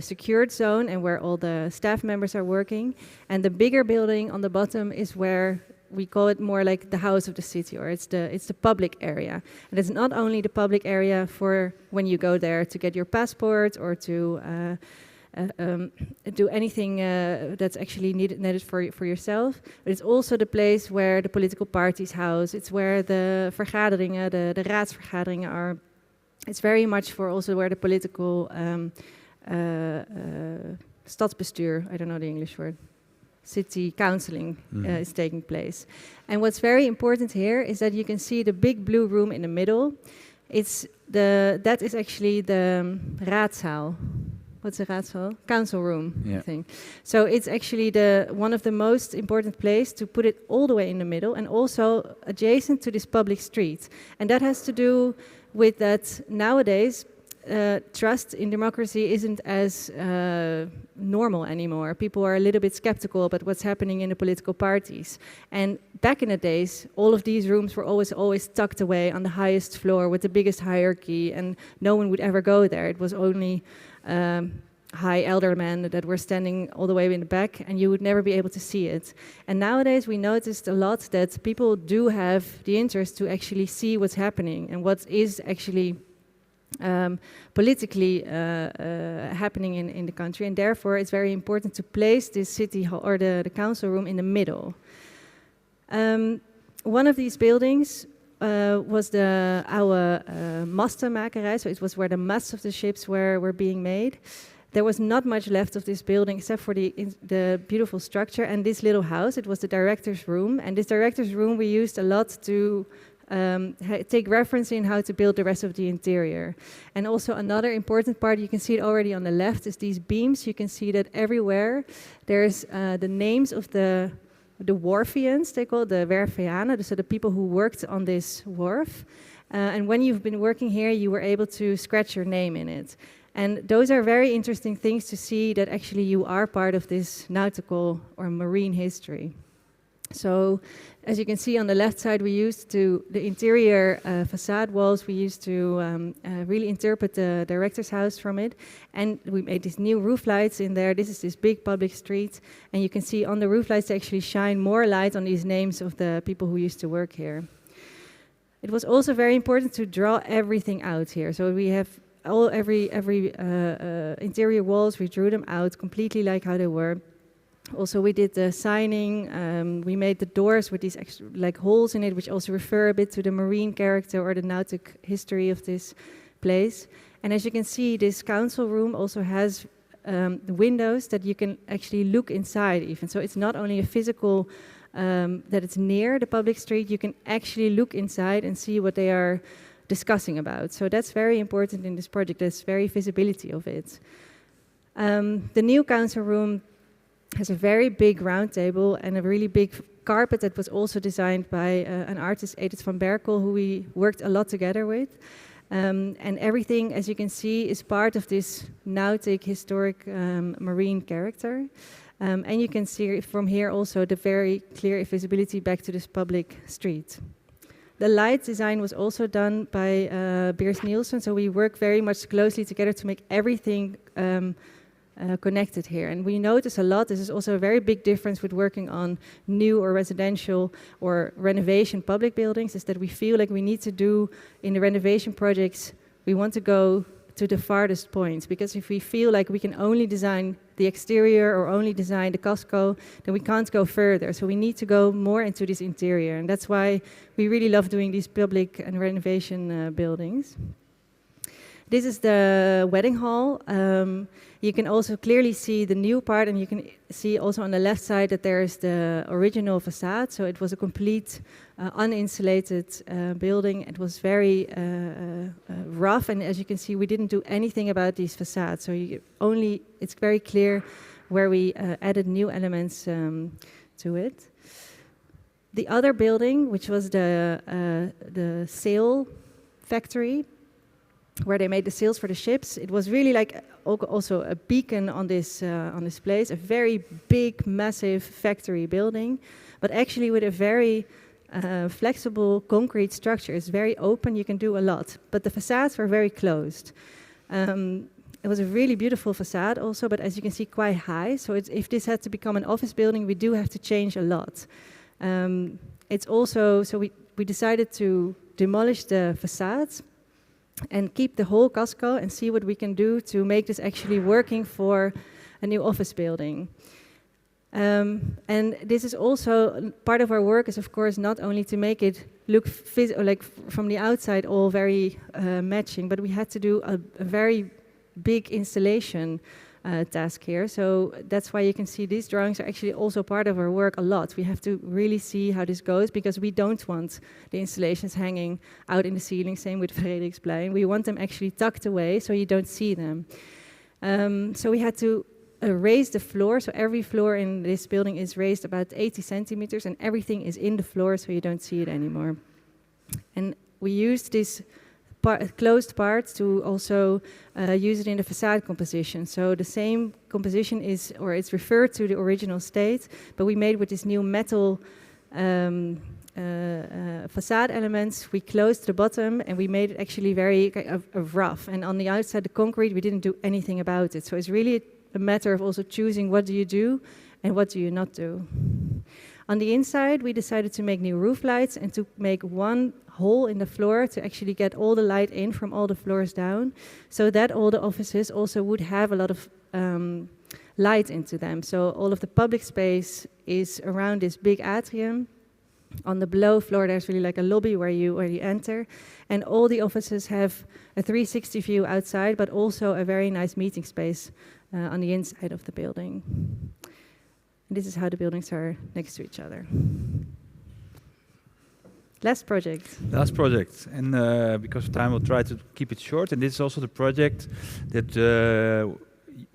secured zone and where all the staff members are working. And the bigger building on the bottom is where we call it more like the house of the city, or it's the public area. And it's not only the public area for when you go there to get your passport or to do anything that's actually needed for yourself. But it's also the place where the political parties house. It's where the vergaderingen, the raadsvergaderingen are. It's very much for also where the political stadsbestuur, I don't know the English word, city counciling is taking place. And what's very important here is that you can see the big blue room in the middle. That is actually the raadzaal. What's a raadzaal? Council room, yeah. I think. So it's actually one of the most important places to put it all the way in the middle, and also adjacent to this public street. And that has to do with that nowadays trust in democracy isn't as normal anymore. People are a little bit skeptical about what's happening in the political parties. And back in the days, all of these rooms were always tucked away on the highest floor with the biggest hierarchy, and no one would ever go there. It was only high elder men that were standing all the way in the back, and you would never be able to see it. And nowadays we noticed a lot that people do have the interest to actually see what's happening and what is actually politically happening in the country, and therefore it's very important to place this city hall or the council room in the middle. One of these buildings was the oude mastenmakerij, so it was where the masts of the ships were being made. There was not much left of this building except for the beautiful structure and this little house. It was the director's room, and this director's room we used a lot to take reference in how to build the rest of the interior. And also another important part, you can see it already on the left, is these beams. You can see that everywhere there's the names of the wharfians, they call it, the werfianen, so the people who worked on this wharf. And when you've been working here, you were able to scratch your name in it. And those are very interesting things to see, that actually you are part of this nautical or marine history. So, as you can see on the left side, we used the interior facade walls, we used to really interpret the director's house from it. And we made these new roof lights in there. This is this big public street. And you can see on the roof lights, they actually shine more light on these names of the people who used to work here. It was also very important to draw everything out here. So we have every interior walls, we drew them out completely like how they were. Also, we did the signing. We made the doors with these extra, like holes in it, which also refer a bit to the marine character or the nautic history of this place. And as you can see, this council room also has the windows that you can actually look inside even. So it's not only a physical, that it's near the public street, you can actually look inside and see what they are discussing about. So that's very important in this project, there's very visibility of it. The new council room has a very big round table and a really big carpet that was also designed by an artist, Edith van Berkel, who we worked a lot together with. And everything, as you can see, is part of this nautic, historic marine character. And you can see from here also the very clear visibility back to this public street. The light design was also done by Beers Nielsen, so we work very much closely together to make everything connected here. And we notice a lot, this is also a very big difference with working on new or residential or renovation public buildings, is that we feel like we need to do in the renovation projects, we want to go to the farthest points, because if we feel like we can only design the exterior or only design the casco, then we can't go further. So we need to go more into this interior, and that's why we really love doing these public and renovation buildings. This is the wedding hall. You can also clearly see the new part, and you can see also on the left side that there is the original facade. So it was a complete uninsulated building. It was very rough, and as you can see, we didn't do anything about these facades. So it's very clear where we added new elements to it. The other building, which was the sail factory, where they made the sails for the ships. It was really like also a beacon on this place, a very big, massive factory building, but actually with a very flexible concrete structure. It's very open, you can do a lot, but the facades were very closed. It was a really beautiful facade also, but as you can see, quite high. So if this had to become an office building, we do have to change a lot. It's also, so we decided to demolish the facades and keep the whole casco and see what we can do to make this actually working for a new office building. And this is also part of our work is, of course, not only to make it look like from the outside all very matching, but we had to do a very big installation task here. So that's why you can see these drawings are actually also part of our work a lot. We have to really see how this goes, because we don't want the installations hanging out in the ceiling, same with Frederiksplein. We want them actually tucked away so you don't see them. So we had to raise the floor. So every floor in this building is raised about 80 centimeters, and everything is in the floor so you don't see it anymore. And we used this closed part to also use it in the facade composition. So the same composition is, or it's referred to the original state, but we made with this new metal facade elements. We closed the bottom and we made it actually very rough. And on the outside, the concrete, we didn't do anything about it. So it's really a matter of also choosing what do you do and what do you not do. On the inside, we decided to make new roof lights and to make one hole in the floor to actually get all the light in from all the floors down, so that all the offices also would have a lot of light into them. So all of the public space is around this big atrium. On the below floor, there's really like a lobby where you enter, and all the offices have a 360 view outside, but also a very nice meeting space on the inside of the building. And this is how the buildings are next to each other. Last project. Last project, and because of time, we'll try to keep it short. And this is also the project that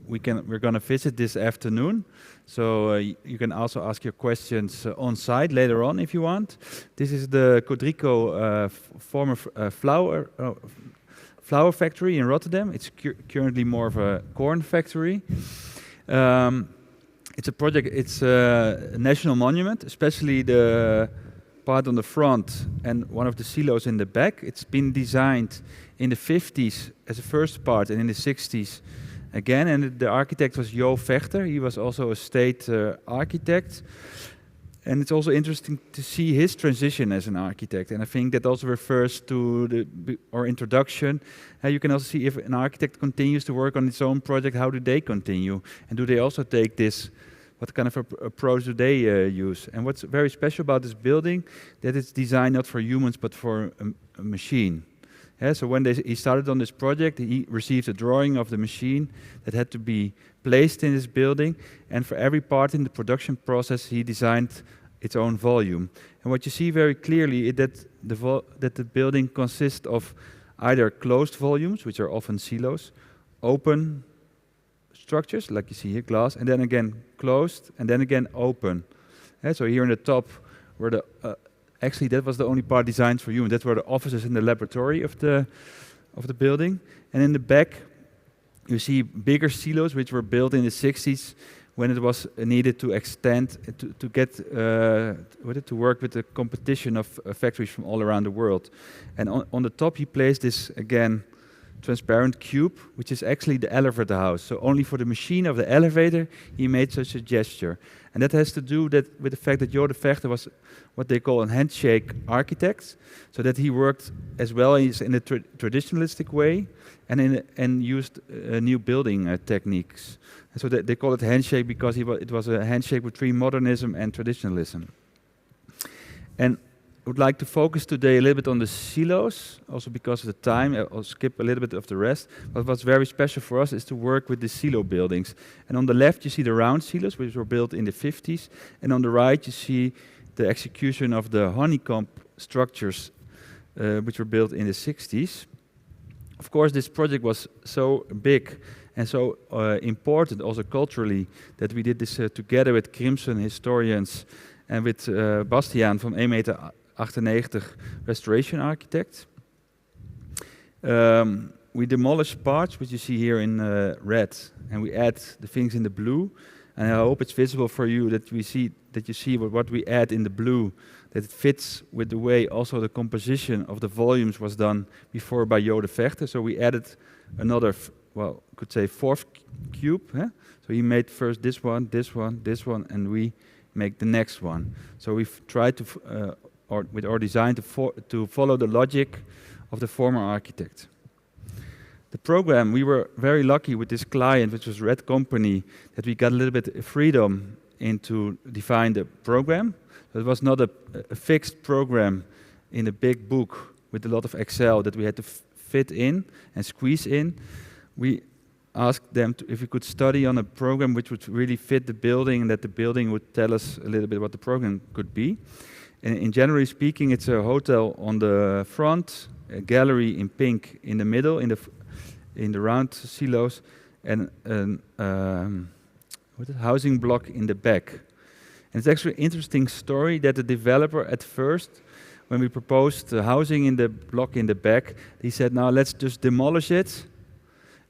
we're going to visit this afternoon. So you can also ask your questions on site later on if you want. This is the Codrico former flower factory in Rotterdam. It's currently more of a corn factory. It's a project, it's a national monument, especially the part on the front and one of the silos in the back. It's been designed in the 50s as a first part and in the 60s again. And the architect was Jo Vechter. He was also a state architect. And it's also interesting to see his transition as an architect. And I think that also refers to our introduction. You can also see if an architect continues to work on its own project, how do they continue? And do they also take this, what kind of approach do they use? And what's very special about this building, that it's designed not for humans, but for a machine. Yeah, so when he started on this project, he received a drawing of the machine that had to be placed in this building, and for every part in the production process, he designed its own volume. And what you see very clearly is that the building consists of either closed volumes, which are often silos, open structures, like you see here, glass, and then again closed, and then again open. Yeah, so here in the top were the actually, that was the only part designed for humans. That were the offices in the laboratory of the building. And in the back, you see bigger silos, which were built in the 60s when it was needed to extend, to get to work with the competition of factories from all around the world. And on the top, he placed this, again, transparent cube, which is actually the elevator house. So only for the machine of the elevator, he made such a gesture. And that has to do with the fact that Jo Vechter was what they call a handshake architect, so that he worked as well as in a traditionalistic way and used new building techniques. And so they call it handshake because it was a handshake between modernism and traditionalism. And I would like to focus today a little bit on the silos, also because of the time. I'll skip a little bit of the rest. But what's very special for us is to work with the silo buildings. And on the left, you see the round silos, which were built in the 50s. And on the right, you see the execution of the honeycomb structures, which were built in the 60s. Of course, this project was so big and so important, also culturally, that we did this together with Crimson historians and with Bastiaan from 1,98 restoration architect. We demolish parts, which you see here in red, and we add the things in the blue. And I hope it's visible for you that you see what we add in the blue, that it fits with the way also the composition of the volumes was done before by Jo Vechter. So we added another, well, could say fourth cube. So he made first this one, this one, this one, and we make the next one. So we've tried to, with our design, to follow the logic of the former architect. The program, we were very lucky with this client, which was Red Company, that we got a little bit of freedom into define the program. So it was not a fixed program in a big book with a lot of Excel that we had to fit in and squeeze in. We asked them if we could study on a program which would really fit the building, and that the building would tell us a little bit what the program could be. And in generally speaking, it's a hotel on the front, a gallery in pink in the middle, in the round silos, and a housing block in the back. And it's actually an interesting story that the developer at first, when we proposed the housing in the block in the back, he said, now let's just demolish it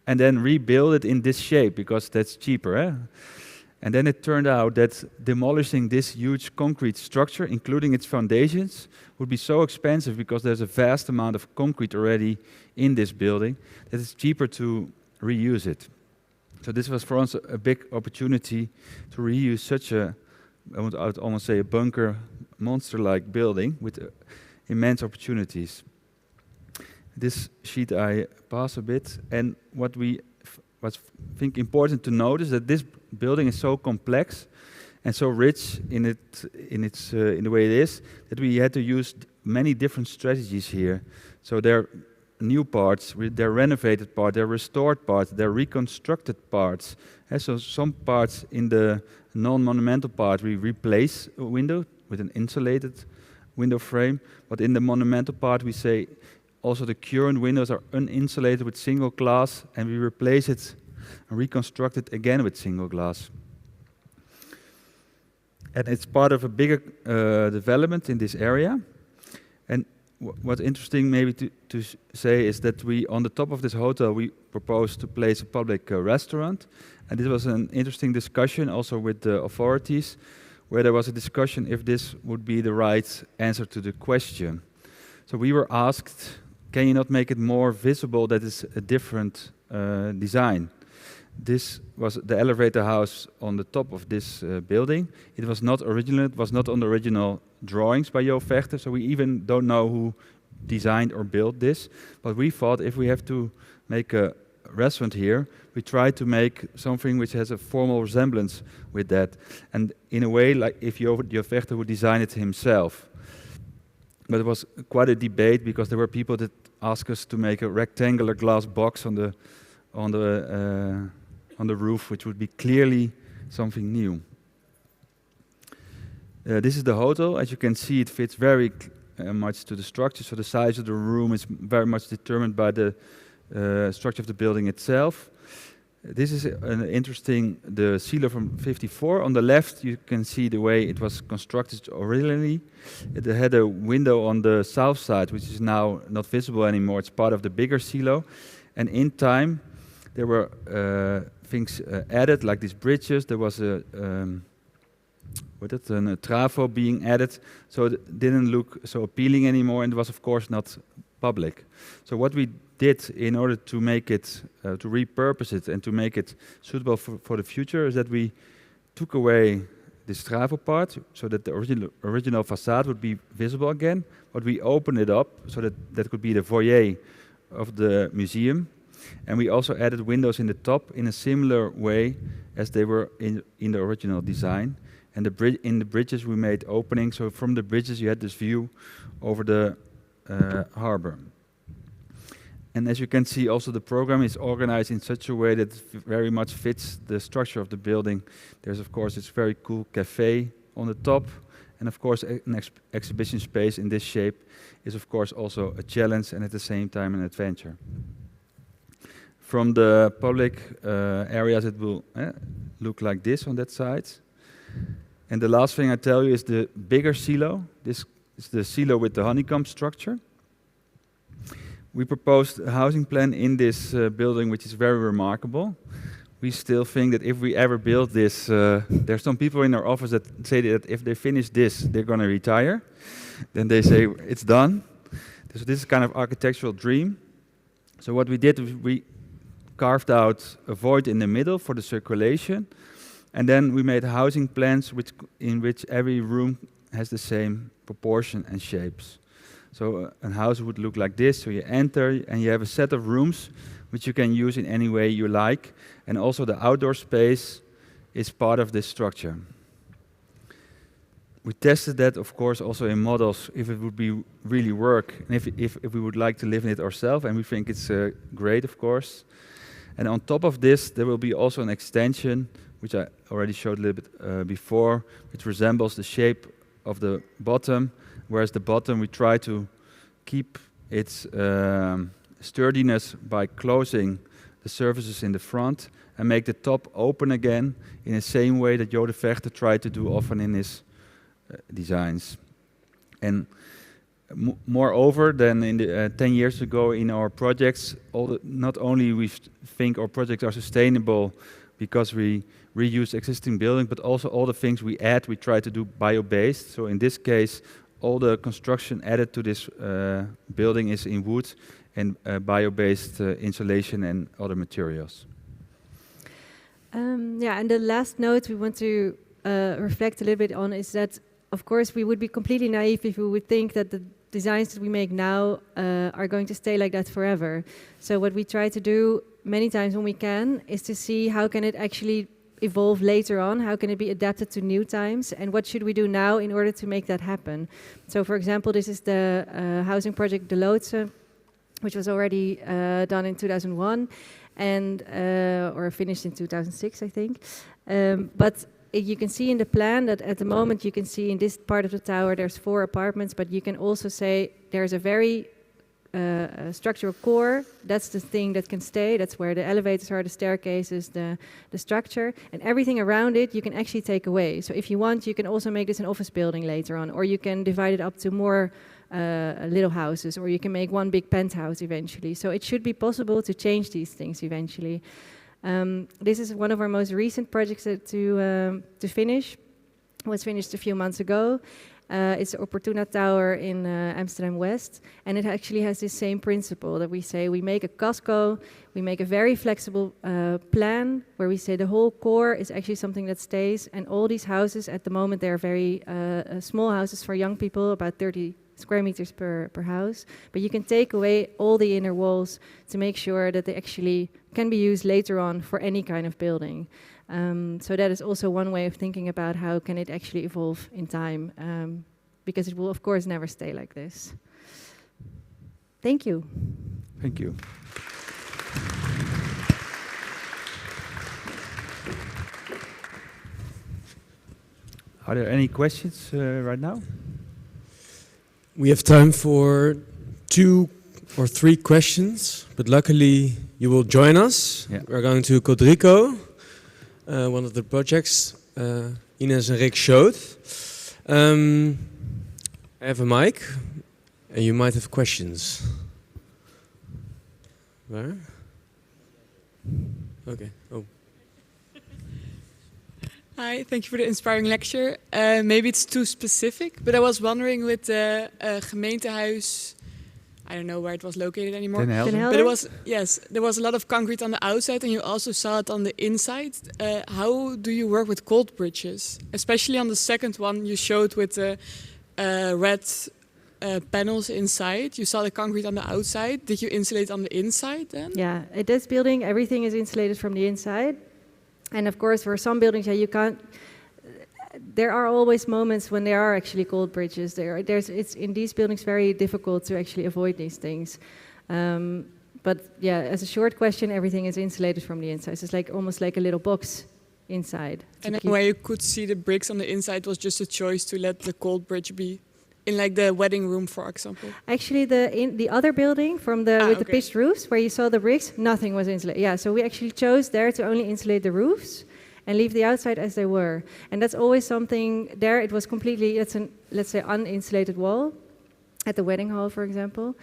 and then rebuild it in this shape because that's cheaper. And then it turned out that demolishing this huge concrete structure, including its foundations, would be so expensive because there's a vast amount of concrete already in this building that it's cheaper to reuse it. So this was for us a big opportunity to reuse such a, I would almost say, a bunker monster-like building with immense opportunities. This sheet I pass a bit, and what we think important to notice that this building is so complex and so rich in the way it is that we had to use many different strategies here. So there are new parts, there are renovated parts, there are restored parts, there are reconstructed parts. And so some parts in the non-monumental part we replace a window with an insulated window frame, but in the monumental part we say also the current windows are uninsulated with single glass, and we replace it and reconstruct it again with single glass. And it's part of a bigger development in this area. And what's interesting maybe to say is that we, on the top of this hotel, we propose to place a public restaurant. And this was an interesting discussion also with the authorities, where there was a discussion if this would be the right answer to the question. So we were asked, can you not make it more visible that it's a different design? This was the elevator house on the top of this building. It was not original, it was not on the original drawings by Jo Vechter, so we even don't know who designed or built this. But we thought if we have to make a restaurant here, we try to make something which has a formal resemblance with that. And in a way, like if Jo Vechter would design it himself. But it was quite a debate because there were people that asked us to make a rectangular glass box on the roof, which would be clearly something new. This is the hotel. As you can see, it fits very much to the structure. So the size of the room is very much determined by the structure of the building itself. This is an interesting, the silo from '54. On the left, you can see the way it was constructed originally. It had a window on the south side, which is now not visible anymore. It's part of the bigger silo. And in time, there were things added, like these bridges. There was a trafo being added, so it didn't look so appealing anymore, and it was of course not public. So what we did in order to make it, to repurpose it and to make it suitable for the future, is that we took away this trafo part, so that the original facade would be visible again, but we opened it up so that that could be the foyer of the museum. And we also added windows in the top in a similar way as they were in the original design. And in the bridges we made openings, so from the bridges you had this view over the harbor. And as you can see, also the program is organized in such a way that it very much fits the structure of the building. There's of course this very cool cafe on the top, and of course an exhibition space in this shape is of course also a challenge and at the same time an adventure. From the public areas it will look like this on that side. And the last thing I tell you is the bigger silo. This is the silo with the honeycomb structure. We proposed a housing plan in this building which is very remarkable. We still think that if we ever build this, there's some people in our office that say that if they finish this, they're going to retire. Then they say, it's done. So this is kind of architectural dream. So what we did, we carved out a void in the middle for the circulation. And then we made housing plans in which every room has the same proportion and shapes. So a house would look like this. So you enter and you have a set of rooms which you can use in any way you like. And also the outdoor space is part of this structure. We tested that, of course, also in models, if it would be really work, and if we would like to live in it ourselves, and we think it's great, of course. And on top of this, there will be also an extension, which I already showed a little bit before, which resembles the shape of the bottom, whereas the bottom we try to keep its sturdiness by closing the surfaces in the front and make the top open again in the same way that Jo Vechter tried to do often in his designs. And moreover than in the 10 years ago in our projects, not only we think our projects are sustainable because we reuse existing buildings, but also all the things we add, we try to do bio-based. So in this case, all the construction added to this building is in wood and bio-based insulation and other materials. Yeah, and the last note we want to reflect a little bit on is that, of course, we would be completely naive if we would think that the designs that we make now are going to stay like that forever. So what we try to do many times when we can is to see how can it actually evolve later on, how can it be adapted to new times, and what should we do now in order to make that happen. So for example, this is the housing project De Loodse, which was already done in 2001 and or finished in 2006, I think. But you can see in the plan that at the moment you can see in this part of the tower there's 4 apartments, but you can also say there's a very structural core. That's the thing that can stay. That's where the elevators are, the staircases, the structure, and everything around it you can actually take away. So if you want, you can also make this an office building later on, or you can divide it up to more little houses, or you can make one big penthouse eventually. So it should be possible to change these things eventually. This is one of our most recent projects to finish. It was finished a few months ago. It's the Opportuna Tower in Amsterdam West, and it actually has this same principle that we say we make a casco, we make a very flexible plan where we say the whole core is actually something that stays, and all these houses at the moment, they're very small houses for young people, about 30 square meters per house, but you can take away all the inner walls to make sure that they actually can be used later on for any kind of building. So that is also one way of thinking about how can it actually evolve in time, because it will of course never stay like this. Thank you. Thank you. Are there any questions right now? We have time for 2 or 3 questions, but luckily you will join us. Yeah. We're going to Codrico, one of the projects Inez and Rick showed. I have a mic, and you might have questions. Where? Okay. Oh. Hi, thank you for the inspiring lecture. Maybe it's too specific, but I was wondering with the gemeentehuis, I don't know where it was located anymore. Den Helder. But it was, yes, there was a lot of concrete on the outside and you also saw it on the inside. How do you work with cold bridges? Especially on the second one you showed with the red panels inside. You saw the concrete on the outside. Did you insulate on the inside then? Yeah, at this building, everything is insulated from the inside. And of course, for some buildings, yeah, you can't. There are always moments when there are actually cold bridges. It's in these buildings very difficult to actually avoid these things. But yeah, as a short question, everything is insulated from the inside. So it's like almost like a little box inside. And then where you could see the bricks on the inside was just a choice to let the cold bridge be in like the wedding room, for example. Actually, the other building from the the pitched roofs where you saw the bricks, nothing was insulated. Yeah, so we actually chose there to only insulate the roofs and leave the outside as they were. And that's always something there. It was completely, it's an, let's say, uninsulated wall at the wedding hall, for example.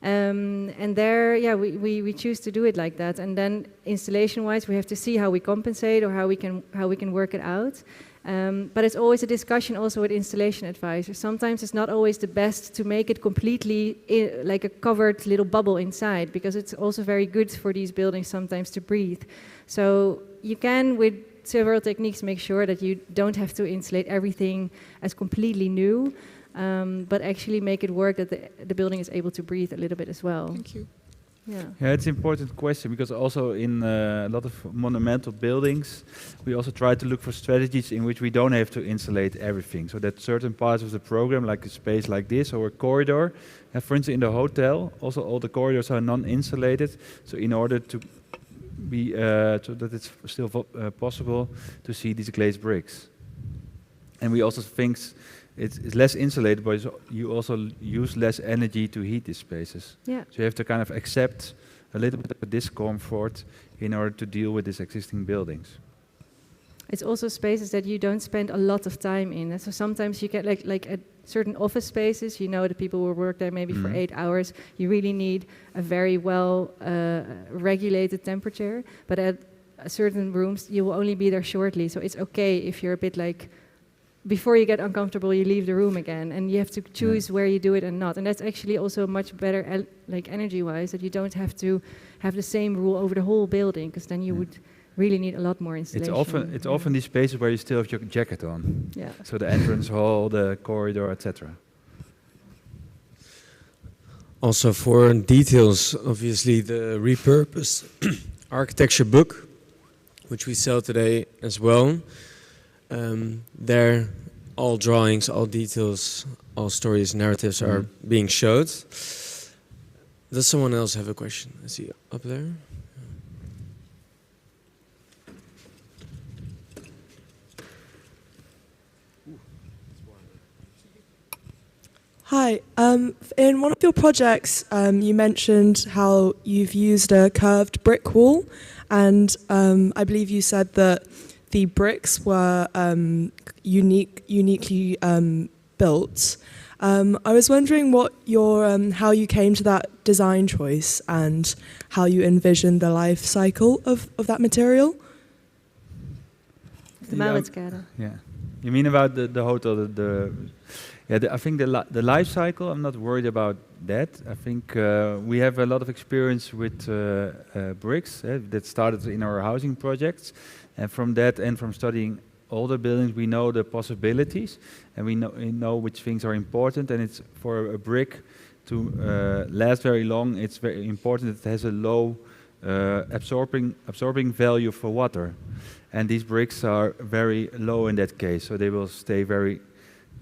And there, yeah, we choose to do it like that. And then installation-wise, we have to see how we compensate or how we can work it out. But it's always a discussion also with installation advisors. Sometimes it's not always the best to make it completely like a covered little bubble inside, because it's also very good for these buildings sometimes to breathe. So you can, with several techniques, make sure that you don't have to insulate everything as completely new, but actually make it work that the building is able to breathe a little bit as well. Thank you. Yeah, it's an important question, because also in a lot of monumental buildings, we also try to look for strategies in which we don't have to insulate everything. So that certain parts of the program, like a space like this or a corridor, for instance, in the hotel, also all the corridors are non-insulated. So in order to be so that it's still possible to see these glazed bricks. And we also think it's less insulated, but you also use less energy to heat these spaces. Yeah. So you have to kind of accept a little bit of discomfort in order to deal with these existing buildings. It's also spaces that you don't spend a lot of time in. And so sometimes you get like at certain office spaces, you know, the people will work there maybe for 8 hours. You really need a very well regulated temperature. But at certain rooms, you will only be there shortly. So it's okay if you're a bit like, before you get uncomfortable, you leave the room again, and you have to choose where you do it and not. And that's actually also much better, like energy-wise, that you don't have to have the same rule over the whole building, because then you would really need a lot more installation. It's often these spaces where you still have your jacket on. Yeah. So the entrance hall, the corridor, etc. Also for details, obviously the Repurposed architecture book, which we sell today as well. There, all drawings, all details, all stories, narratives are being showed. Does someone else have a question? I see up there. Hi. In one of your projects, you mentioned how you've used a curved brick wall, and I believe you said that the bricks were uniquely built. I was wondering what how you came to that design choice and how you envisioned the life cycle of that material. The Mauritskerk. Yeah. You mean about the hotel, I think the life cycle, I'm not worried about that. I think we have a lot of experience with bricks that started in our housing projects. And from that and from studying older buildings, we know the possibilities and we know which things are important. And it's for a brick to last very long, it's very important that it has a low absorbing value for water. And these bricks are very low in that case, so they will stay very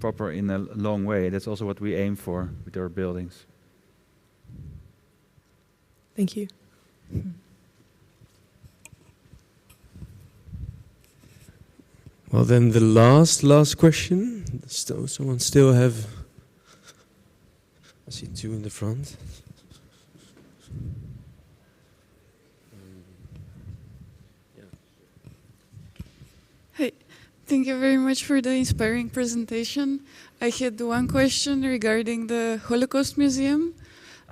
proper in a long way. That's also what we aim for with our buildings. Thank you. Well, then the last question. Someone still have? I see two in the front. Hi, thank you very much for the inspiring presentation. I had one question regarding the Holocaust Museum.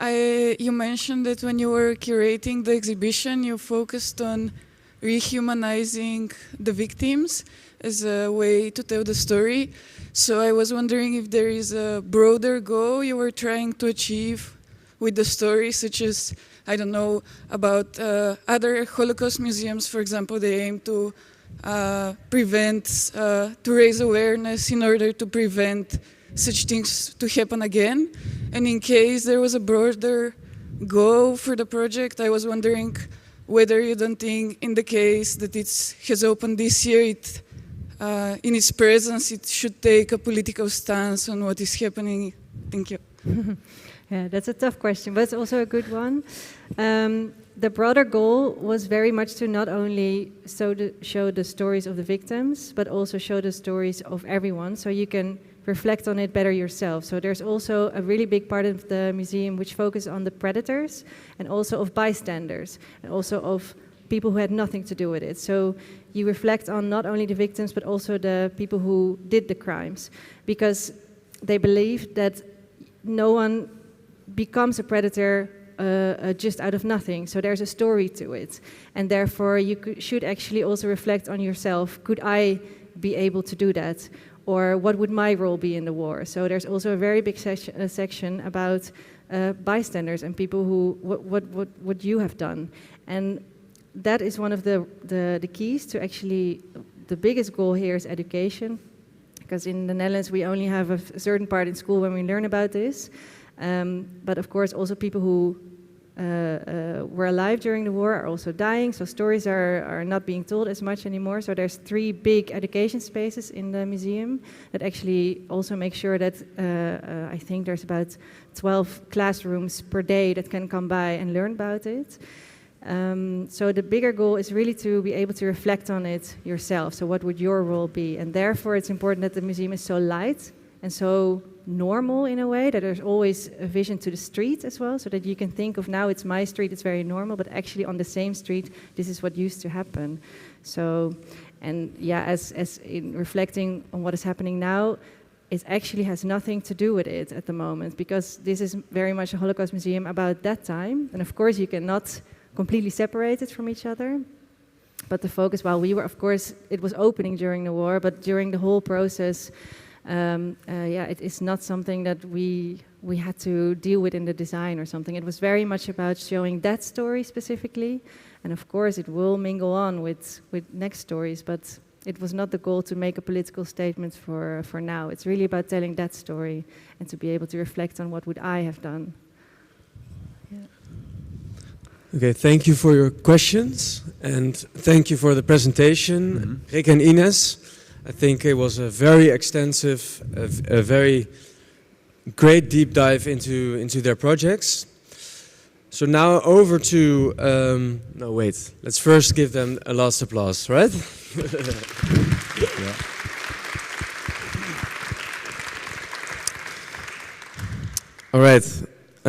You mentioned that when you were curating the exhibition, you focused on rehumanizing the victims as a way to tell the story. So I was wondering if there is a broader goal you were trying to achieve with the story, such as, I don't know, about other Holocaust museums, for example, they aim to to raise awareness in order to prevent such things to happen again. And in case there was a broader goal for the project, I was wondering whether you don't think in the case that it has opened this year, in its presence, it should take a political stance on what is happening. Thank you. Yeah, that's a tough question, but it's also a good one. The broader goal was very much to not only show the stories of the victims, but also show the stories of everyone, so you can reflect on it better yourself. So there's also a really big part of the museum which focuses on the predators and also of bystanders and also of people who had nothing to do with it. So you reflect on not only the victims, but also the people who did the crimes, because they believe that no one becomes a predator just out of nothing. So there's a story to it. And therefore you should actually also reflect on yourself. Could I be able to do that? Or what would my role be in the war? So there's also a very big section about bystanders and people who, what you have done. And that is one of the keys to actually, the biggest goal here is education. Because in the Netherlands we only have a certain part in school when we learn about this. But of course also people who were alive during the war are also dying, so stories are not being told as much anymore. So there's 3 big education spaces in the museum that actually also make sure that I think there's about 12 classrooms per day that can come by and learn about it. So the bigger goal is really to be able to reflect on it yourself. So what would your role be? And therefore it's important that the museum is so light and so normal in a way, that there's always a vision to the street as well, so that you can think of, now it's my street, it's very normal, but actually on the same street, this is what used to happen. So, and yeah, as in reflecting on what is happening now, it actually has nothing to do with it at the moment, because this is very much a Holocaust museum about that time, and of course you cannot completely separate it from each other. But the focus, while we were, of course, it was opening during the war, but during the whole process, it is not something that we had to deal with in the design or something. It was very much about showing that story specifically, and of course it will mingle on with next stories, but it was not the goal to make a political statement for now. It's really about telling that story and to be able to reflect on what would I have done. Yeah. Okay, thank you for your questions and thank you for the presentation, Rick and Inez. I think it was a very extensive, a very great deep dive into their projects. So now over to, no wait, let's first give them a last applause, right? Yeah. All right.